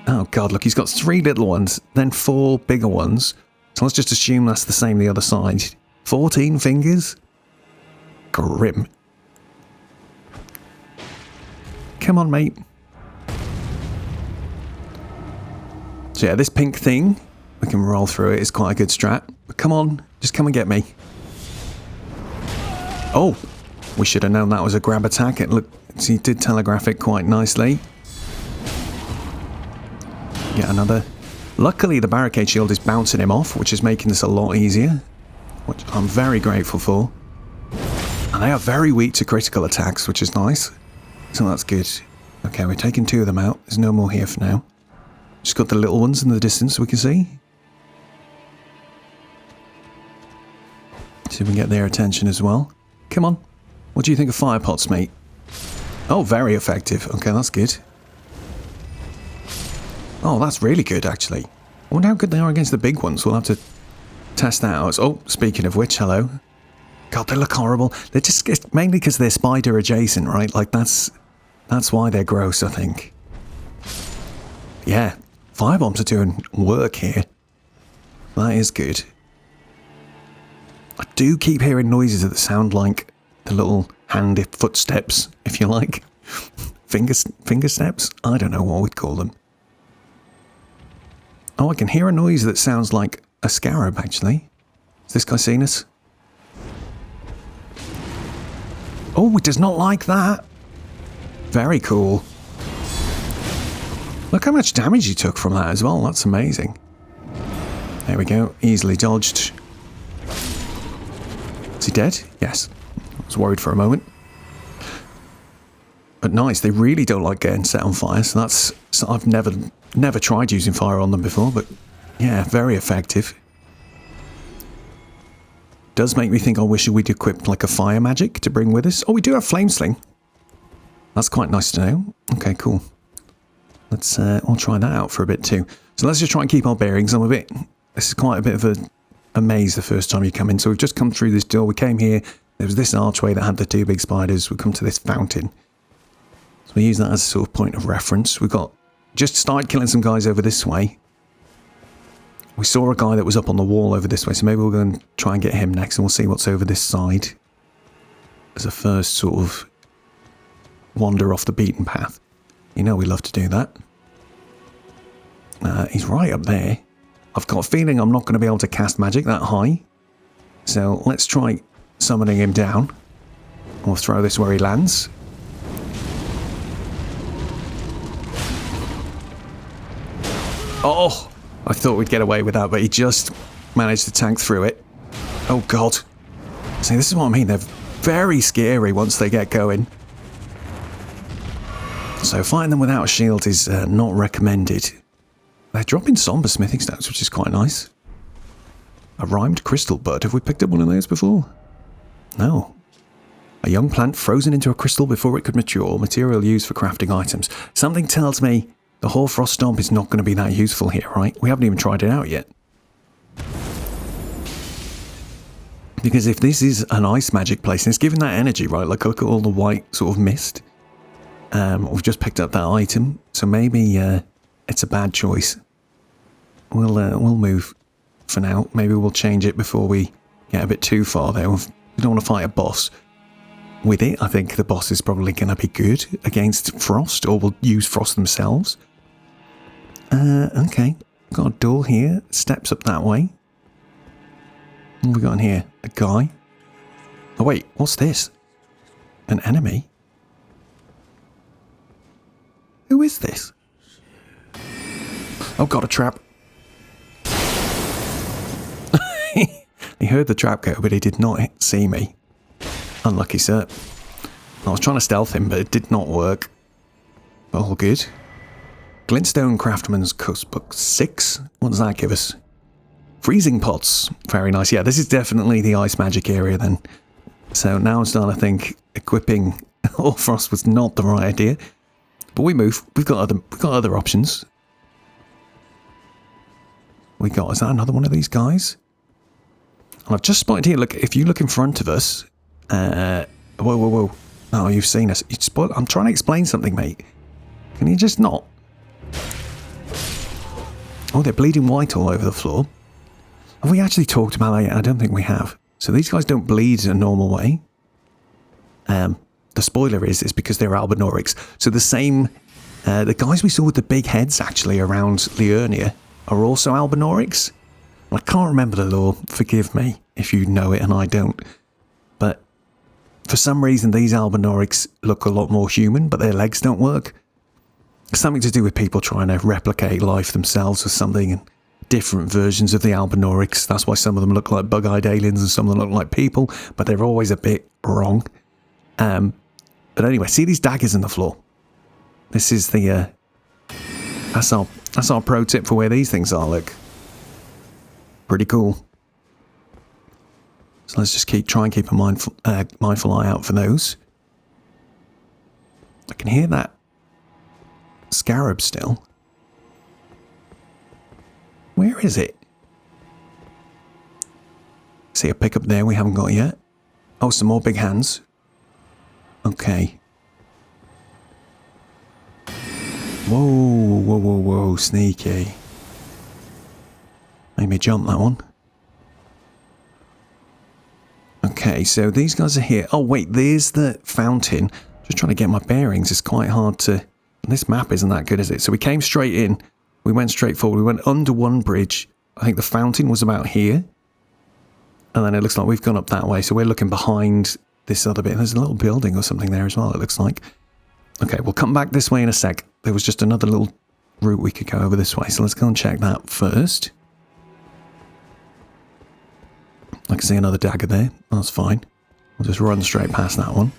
oh god, look, he's got 3 little ones, then 4 bigger ones. So let's just assume that's the same the other side. 14 fingers? Grim. Come on, mate. So yeah, this pink thing, we can roll through it. It's quite a good strat. But come on, just come and get me. Oh, we should have known that was a grab attack. It looked, he did telegraph it quite nicely. Get another. Luckily, the barricade shield is bouncing him off, which is making this a lot easier, which I'm very grateful for. And they are very weak to critical attacks, which is nice. So that's good. Okay, we're taking 2 of them out. There's no more here for now. Just got the little ones in the distance we can see. See if we can get their attention as well. Come on. What do you think of fire pots, mate? Oh, very effective. Okay, that's good. Oh, that's really good, actually. I wonder how good they are against the big ones. We'll have to test that out. Oh, speaking of which, hello. God, they look horrible. They're just, it's mainly because they're spider adjacent, right? Like, that's why they're gross, I think. Yeah. Firebombs are doing work here. That is good. I do keep hearing noises that sound like the little handy footsteps, if you like. Finger steps? I don't know what we'd call them. Oh, I can hear a noise that sounds like a scarab, actually. Has this guy seen us? Oh, it does not like that. Very cool. Look how much damage he took from that as well. That's amazing. There we go. Easily dodged. Is he dead? Yes. I was worried for a moment. But nice, they really don't like getting set on fire, so that's... So I've never tried using fire on them before, but yeah, very effective. Does make me think I wish we'd equip like a fire magic to bring with us. Oh, we do have flame sling. That's quite nice to know. Okay, cool. Let's we'll try that out for a bit too. So let's just try and keep our bearings. This is quite a bit of a maze the first time you come in. So we've just come through this door. We came here. There was this archway that had the two big spiders. We come to this fountain. So we use that as a sort of point of reference. We've got just started killing some guys over this way. We saw a guy that was up on the wall over this way, so maybe we'll go and try and get him next, and we'll see what's over this side as a first sort of wander off the beaten path. You know we love to do that. He's right up there. I've got a feeling I'm not going to be able to cast magic that high, so let's try summoning him down. We'll throw this where he lands. Oh! I thought we'd get away with that, but he just managed to tank through it. Oh god. See, this is what I mean. They're very scary once they get going. So fighting them without a shield is not recommended. They're dropping somber smithing stones, which is quite nice. A rhymed crystal bud. Have we picked up one of those before? No. A young plant frozen into a crystal before it could mature. Material used for crafting items. Something tells me the Hoarfrost Stomp is not going to be that useful here, right? We haven't even tried it out yet. Because if this is an ice magic place, and it's giving that energy, right? Like, look at all the white sort of mist. We've just picked up that item, so maybe it's a bad choice. We'll move for now. Maybe we'll change it before we get a bit too far there. We don't want to fight a boss with it. I think the boss is probably going to be good against frost, or we'll use frost themselves. Okay. Got a door here. Steps up that way. What have we got in here? A guy. Oh wait, what's this? An enemy? Who is this? Oh, got a trap. He heard the trap go, but he did not see me. Unlucky, sir. I was trying to stealth him, but it did not work. All good. Glintstone Craftsman's Cookbook 6. What does that give us? Freezing pots. Very nice. Yeah, this is definitely the ice magic area then. So now I'm starting to think equipping Hoarfrost was not the right idea. But we move. We've got other options. Is that another one of these guys? And I've just spotted here, look, if you look in front of us, whoa. Oh, you've seen us. I'm trying to explain something, mate. Can you just not? Oh, they're bleeding white all over the floor. Have we actually talked about that yet? I don't think we have. So these guys don't bleed in a normal way. The spoiler is because they're Albinorics. So the same, the guys we saw with the big heads actually around Liurnia are also Albinorics. I can't remember the lore. Forgive me if you know it and I don't. But for some reason, these Albinorics look a lot more human, but their legs don't work. Something to do with people trying to replicate life themselves or something, and different versions of the Albinorics. That's why some of them look like bug-eyed aliens and some of them look like people, but they're always a bit wrong. But anyway, see these daggers in the floor? This is the, that's our pro tip for where these things are, look. Pretty cool. So let's just try and keep a mindful eye out for those. I can hear that scarab still. Where is it? See a pickup there we haven't got yet. Oh, some more big hands. Okay. Whoa, sneaky. Made me jump that one. Okay, so these guys are here. Oh wait, there's the fountain. Just trying to get my bearings. It's quite hard to... This map isn't that good, is it? So we came straight in. We went straight forward. We went under one bridge. I think the fountain was about here. And then it looks like we've gone up that way. So we're looking behind this other bit. There's a little building or something there as well, it looks like. Okay, we'll come back this way in a sec. There was just another little route we could go over this way. So let's go and check that first. I can see another dagger there. That's fine. We'll just run straight past that one.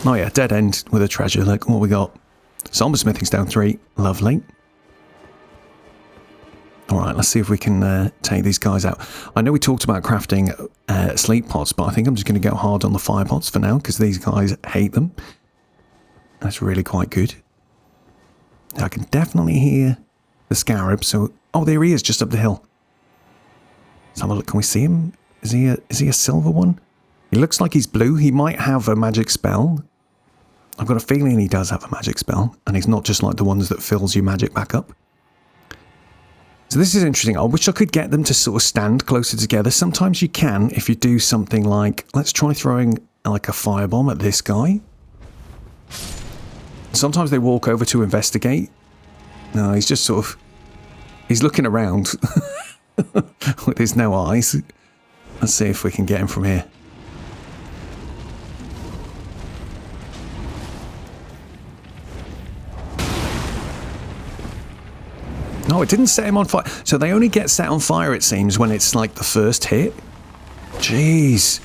Oh yeah, dead end with a treasure. Look what we got. Somber smithing stone 3. Lovely. Alright, let's see if we can take these guys out. I know we talked about crafting sleep pots, but I think I'm just going to go hard on the fire pots for now, because these guys hate them. That's really quite good. I can definitely hear the scarab, so... Oh, there he is, just up the hill. Let's have a look. Can we see him? Is he a silver one? He looks like he's blue. He might have a magic spell. I've got a feeling he does have a magic spell, and he's not just like the ones that fills your magic back up. So this is interesting. I wish I could get them to sort of stand closer together. Sometimes you can if you do something like... Let's try throwing like a firebomb at this guy. Sometimes they walk over to investigate. No, he's just sort of... He's looking around with his no eyes. Let's see if we can get him from here. No, it didn't set him on fire. So they only get set on fire, it seems, when it's like the first hit. Jeez.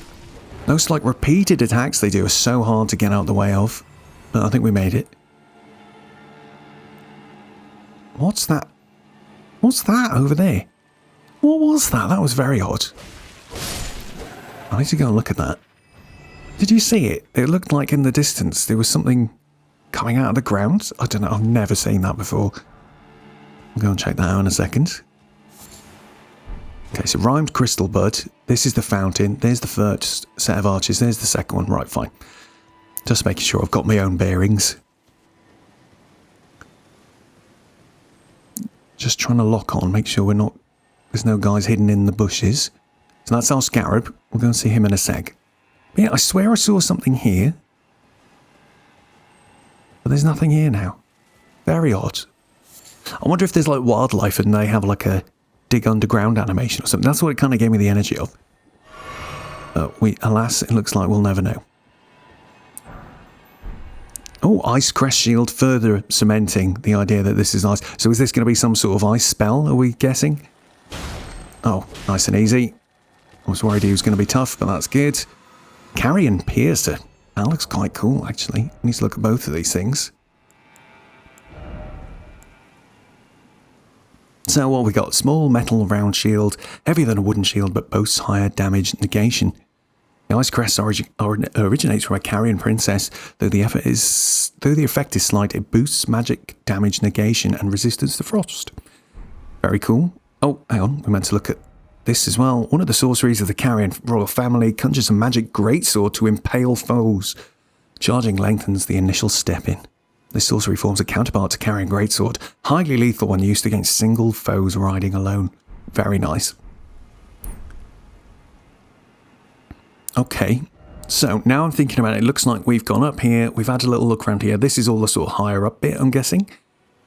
Those like repeated attacks they do are so hard to get out the way of. But I think we made it. What's that? What's that over there? What was that? That was very odd. I need to go and look at that. Did you see it? It looked like in the distance there was something coming out of the ground. I don't know. I've never seen that before. I'll go and check that out in a second. Okay, so rhymed crystal bud. This is the fountain. There's the first set of arches. There's the second one. Right, fine. Just making sure I've got my own bearings. Just trying to lock on, make sure we're not... There's no guys hidden in the bushes. So that's our scarab. We'll go and see him in a sec. But yeah, I swear I saw something here. But there's nothing here now. Very odd. I wonder if there's like wildlife and they have like a dig underground animation or something. That's what it kind of gave me the energy of. Alas, it looks like we'll never know. Oh, ice crest shield, further cementing the idea that this is ice. So is this going to be some sort of ice spell, are we guessing? Oh, nice and easy. I was worried he was going to be tough, but that's good. Carrion piercer. That looks quite cool, actually. I need to look at both of these things. So what we got? Small metal round shield, heavier than a wooden shield, but boasts higher damage negation. The ice crest originates from a carrion princess. Though the effect is slight, it boosts magic damage negation and resistance to frost. Very cool. Oh, hang on, we meant to look at this as well. One of the sorceries of the Carrion royal family conjures a magic greatsword to impale foes. Charging lengthens the initial step in. This sorcery forms a counterpart to Carrion greatsword, highly lethal when used against single foes riding alone. Very nice. Okay, so now I'm thinking about it. It looks like we've gone up here. We've had a little look around here. This is all the sort of higher up bit, I'm guessing.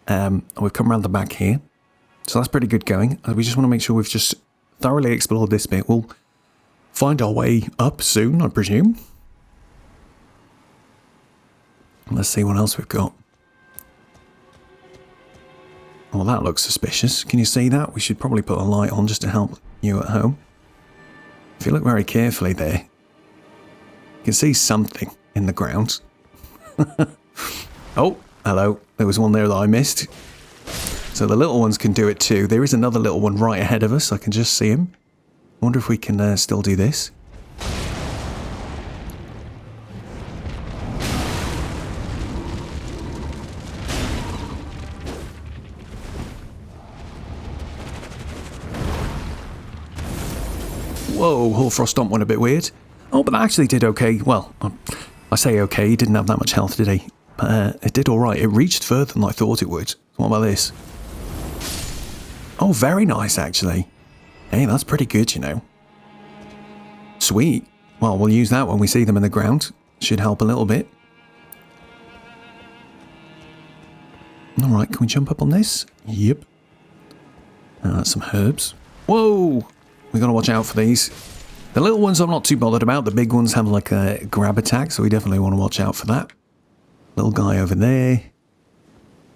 We've come around the back here. So that's pretty good going. We just want to make sure we've just thoroughly explored this bit. We'll find our way up soon, I presume. Let's see what else we've got. Oh, that looks suspicious. Can you see that? We should probably put a light on just to help you at home. If you look very carefully there, you can see something in the ground. Oh, hello. There was one there that I missed. So the little ones can do it too. There is another little one right ahead of us. I can just see him. I wonder if we can still do this. Whoa, Hoarfrost Stomp went a bit weird. Oh, but that actually did okay. Well, I say okay, he didn't have that much health, did he? But it did alright. It reached further than I thought it would. What about this? Oh, very nice, actually. Hey, that's pretty good, you know. Sweet. Well, we'll use that when we see them in the ground. Should help a little bit. Alright, can we jump up on this? Yep. That's some herbs. Whoa! We gotta watch out for these. The little ones I'm not too bothered about. The big ones have like a grab attack, so we definitely want to watch out for that. Little guy over there.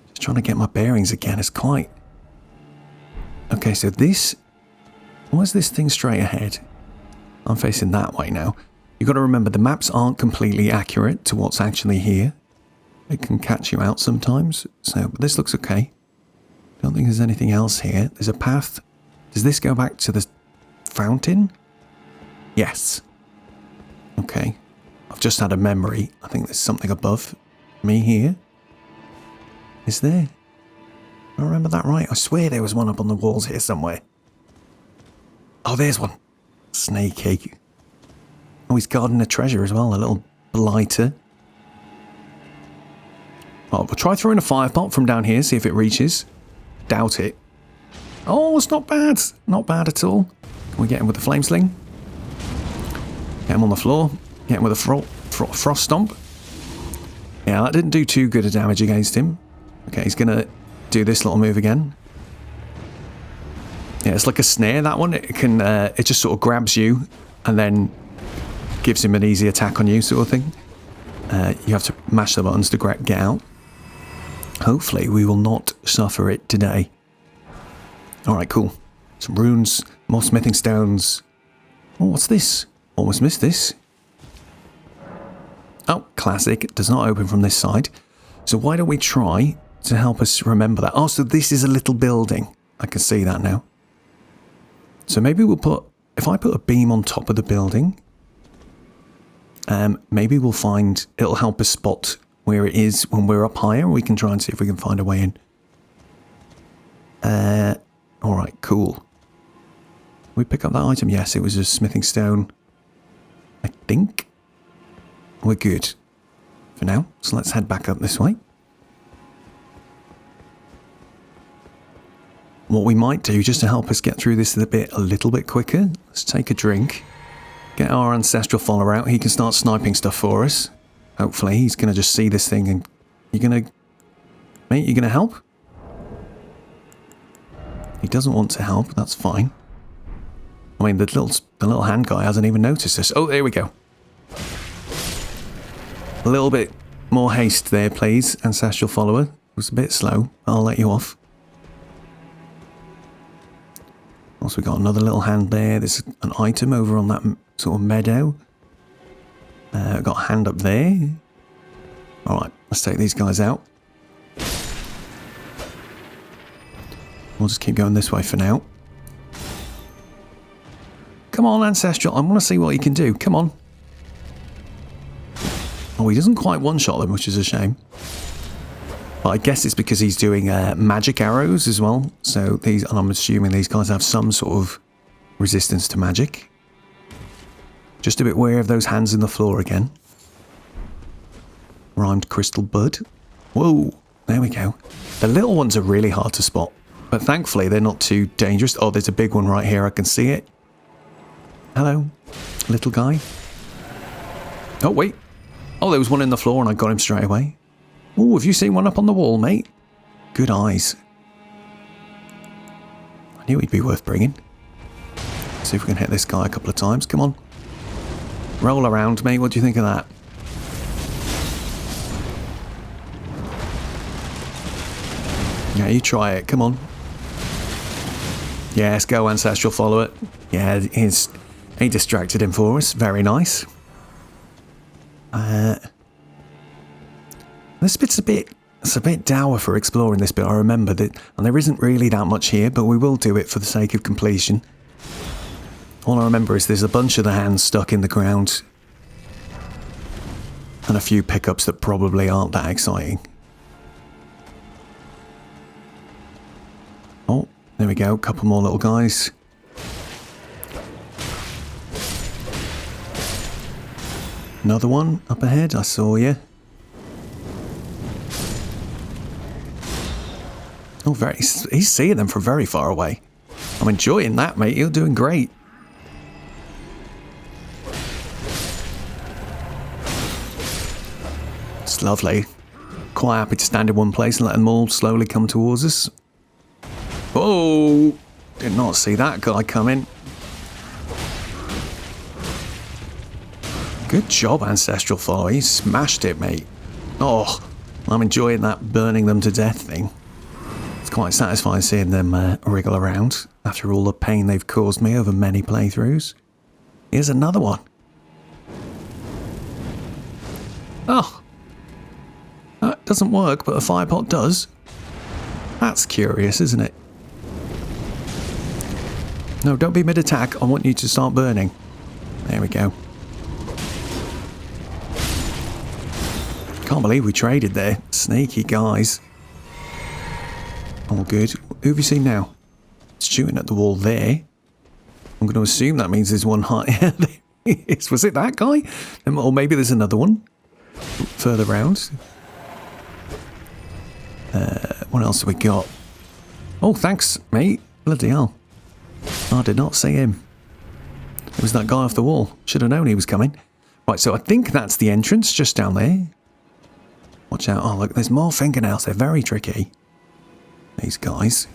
Just trying to get my bearings again. It's quite... Okay, so this... Why is this thing straight ahead? I'm facing that way now. You've got to remember the maps aren't completely accurate to what's actually here. It can catch you out sometimes. So, but this looks okay. Don't think there's anything else here. There's a path. Does this go back to the fountain? Yes. Okay. I've just had a memory. I think there's something above me here. Is there? I remember that right. I swear there was one up on the walls here somewhere. Oh, there's one. Snaky. Oh, he's guarding a treasure as well. A little blighter. Oh, we'll try throwing a fire pot from down here, see if it reaches. Doubt it. Oh, it's not bad. Not bad at all. Can we get him with the flame sling? Get him on the floor. Get him with a frost stomp. Yeah, that didn't do too good a damage against him. Okay, he's going to do this little move again. Yeah, it's like a snare, that one. It can, it just sort of grabs you and then gives him an easy attack on you, sort of thing. You have to mash the buttons to get out. Hopefully, we will not suffer it today. Alright, cool. Some runes, more smithing stones. Oh, what's this? Almost missed this. Oh, classic. It does not open from this side. So why don't we try to help us remember that? Oh, so this is a little building. I can see that now. So maybe we'll put... If I put a beam on top of the building, maybe we'll find... It'll help us spot where it is when we're up higher. We can try and see if we can find a way in. Alright, cool. We pick up that item? Yes, it was a smithing stone. I think we're good for now. So let's head back up this way. What we might do, just to help us get through this a little bit quicker, let's take a drink. Get our ancestral follower out. He can start sniping stuff for us. Hopefully, he's going to just see this thing and... You're going to... Mate, you going to help? He doesn't want to help. That's fine. I mean, the little hand guy hasn't even noticed us. Oh, there we go. A little bit more haste there, please, ancestral follower. It was a bit slow. I'll let you off. Also, we got another little hand there. There's an item over on that sort of meadow. Got a hand up there. Alright, let's take these guys out. We'll just keep going this way for now. Come on, Ancestral. I want to see what he can do. Come on. Oh, he doesn't quite one-shot them, which is a shame. But I guess it's because he's doing magic arrows as well. So these, and I'm assuming these guys have some sort of resistance to magic. Just a bit wary of those hands in the floor again. Rhymed crystal bud. Whoa, there we go. The little ones are really hard to spot. But thankfully, they're not too dangerous. Oh, there's a big one right here. I can see it. Hello, little guy. Oh, wait. Oh, there was one in the floor and I got him straight away. Oh, have you seen one up on the wall, mate? Good eyes. I knew he'd be worth bringing. Let's see if we can hit this guy a couple of times. Come on. Roll around, mate. What do you think of that? Yeah, you try it. Come on. Yes, go, Ancestral. Follow it. Yeah, he distracted him for us. Very nice. This bit's it's a bit dour for exploring this bit. I remember that, and there isn't really that much here, but we will do it for the sake of completion. All I remember is there's a bunch of the hands stuck in the ground, and a few pickups that probably aren't that exciting. Oh, there we go. Couple more little guys. Another one up ahead. I saw you. Oh, he's seeing them from very far away. I'm enjoying that, mate. You're doing great. It's lovely. Quite happy to stand in one place and let them all slowly come towards us. Oh, did not see that guy coming. Good job, Ancestral Follower. You smashed it, mate. Oh, I'm enjoying that burning them to death thing. It's quite satisfying seeing them wriggle around after all the pain they've caused me over many playthroughs. Here's another one. Oh. That doesn't work, but a fire pot does. That's curious, isn't it? No, don't be mid-attack. I want you to start burning. There we go. Can't believe we traded there. Sneaky guys. All good. Who have you seen now? It's shooting at the wall there. I'm going to assume that means there's one high. Was it that guy? Or maybe there's another one further round. What else have we got? Oh, thanks, mate. Bloody hell. I did not see him. It was that guy off the wall. Should have known he was coming. Right, so I think that's the entrance just down there. Watch out. Oh, look, there's more fingernails. They're very tricky. These guys.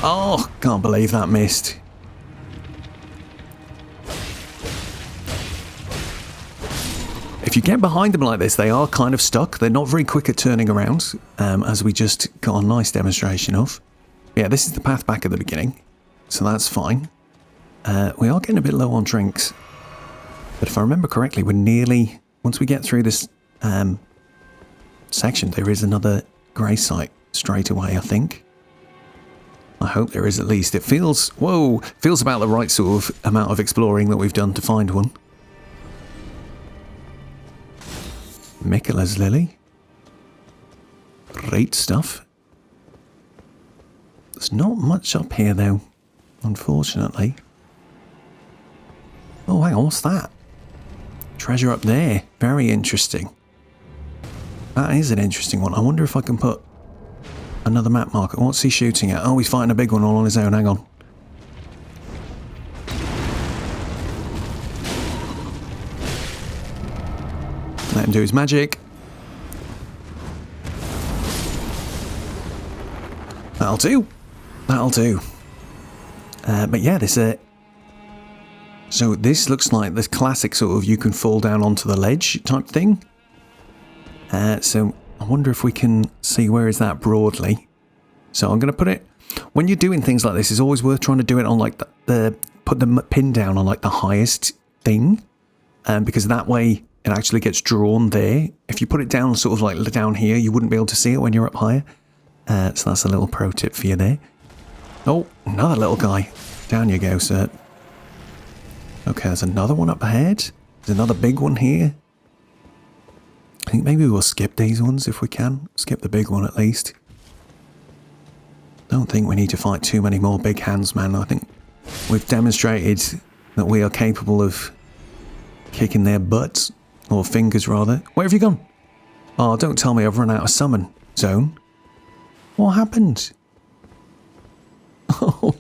Oh, can't believe that missed. If you get behind them like this, they are kind of stuck. They're not very quick at turning around, as we just got a nice demonstration of. Yeah, this is the path back at the beginning, so that's fine. We are getting a bit low on drinks. But if I remember correctly, we're nearly... Once we get through this section, there is another grey site straight away, I think. I hope there is at least. It feels... Whoa! Feels about the right sort of amount of exploring that we've done to find one. Mikkela's Lily. Great stuff. There's not much up here, though, unfortunately. Oh, hang on, what's that? Treasure up there. Very interesting. That is an interesting one. I wonder if I can put another map marker. What's he shooting at? Oh, he's fighting a big one all on his own. Hang on. Let him do his magic. That'll do. That'll do. But yeah, this so this looks like this classic sort of you can fall down onto the ledge type thing. So I wonder if we can see where is that broadly. So I'm going to put it, when you're doing things like this, it's always worth trying to do it on like put the pin down on like the highest thing. Because that way it actually gets drawn there. If you put it down sort of like down here, you wouldn't be able to see it when you're up higher. So that's a little pro tip for you there. Oh, another little guy. Down you go, sir. Okay, there's another one up ahead. There's another big one here. I think maybe we'll skip these ones if we can. Skip the big one at least. Don't think we need to fight too many more big hands, man. I think we've demonstrated that we are capable of kicking their butts. Or fingers, rather. Where have you gone? Oh, don't tell me I've run out of summon zone. What happened? Oh,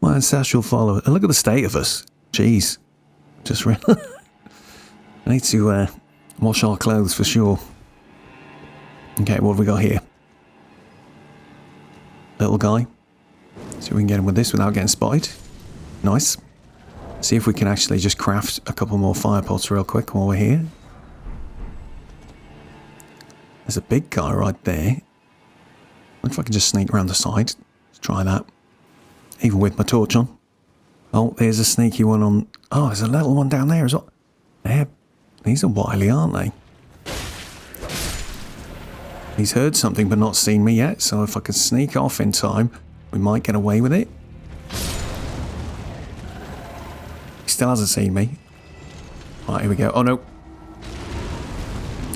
my ancestral follower. And look at the state of us. Jeez. Just I need to wash our clothes for sure. Okay, what have we got here? Little guy. See if we can get him with this without getting spotted. Nice. See if we can actually just craft a couple more fire pots real quick while we're here. There's a big guy right there. I wonder if I can just sneak around the side. Let's try that. Even with my torch on. Oh, there's a sneaky one on... Oh, there's a little one down there as well. These are wily, aren't they? He's heard something but not seen me yet, so if I can sneak off in time, we might get away with it. He still hasn't seen me. Right, here we go. Oh, no.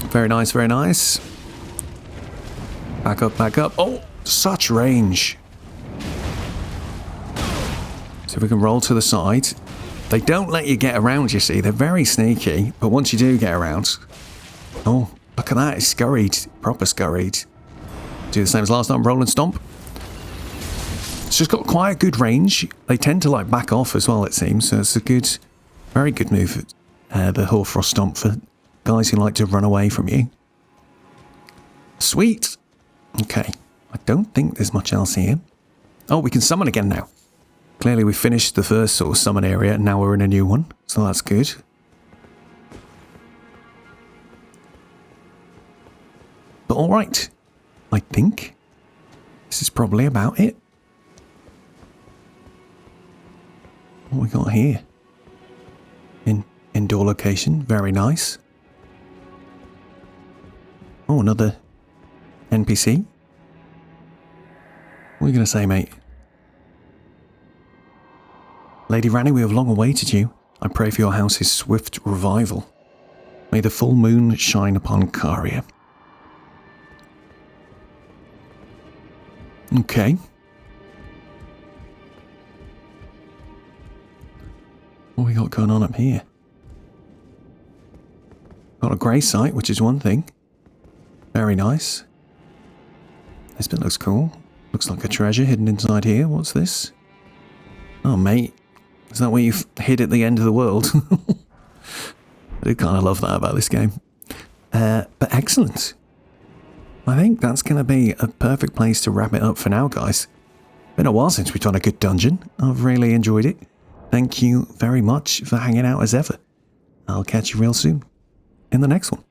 Very nice, very nice. Back up, back up. Oh, such range. So if we can roll to the side. They don't let you get around, you see. They're very sneaky, but once you do get around... Oh, look at that. It's scurried. Proper scurried. Do the same as last time. Roll and stomp. It's just got quite a good range. They tend to like back off as well, it seems. So it's a good, very good move, the Hoarfrost Stomp for guys who like to run away from you. Sweet. Okay. I don't think there's much else here. Oh, we can summon again now. Clearly we finished the first sort of summon area and now we're in a new one. So that's good. But alright. I think this is probably about it. What we got here? indoor location. Very nice. Oh, another NPC. What are you going to say, mate? Lady Ranni, we have long awaited you. I pray for your house's swift revival. May the full moon shine upon Caria. Okay. What we got going on up here? Got a grey site, which is one thing. Very nice. This bit looks cool. Looks like a treasure hidden inside here. What's this? Oh, mate. Is that where you've hid at the end of the world? I do kind of love that about this game. But excellent. I think that's going to be a perfect place to wrap it up for now, guys. Been a while since we've done a good dungeon. I've really enjoyed it. Thank you very much for hanging out as ever. I'll catch you real soon in the next one.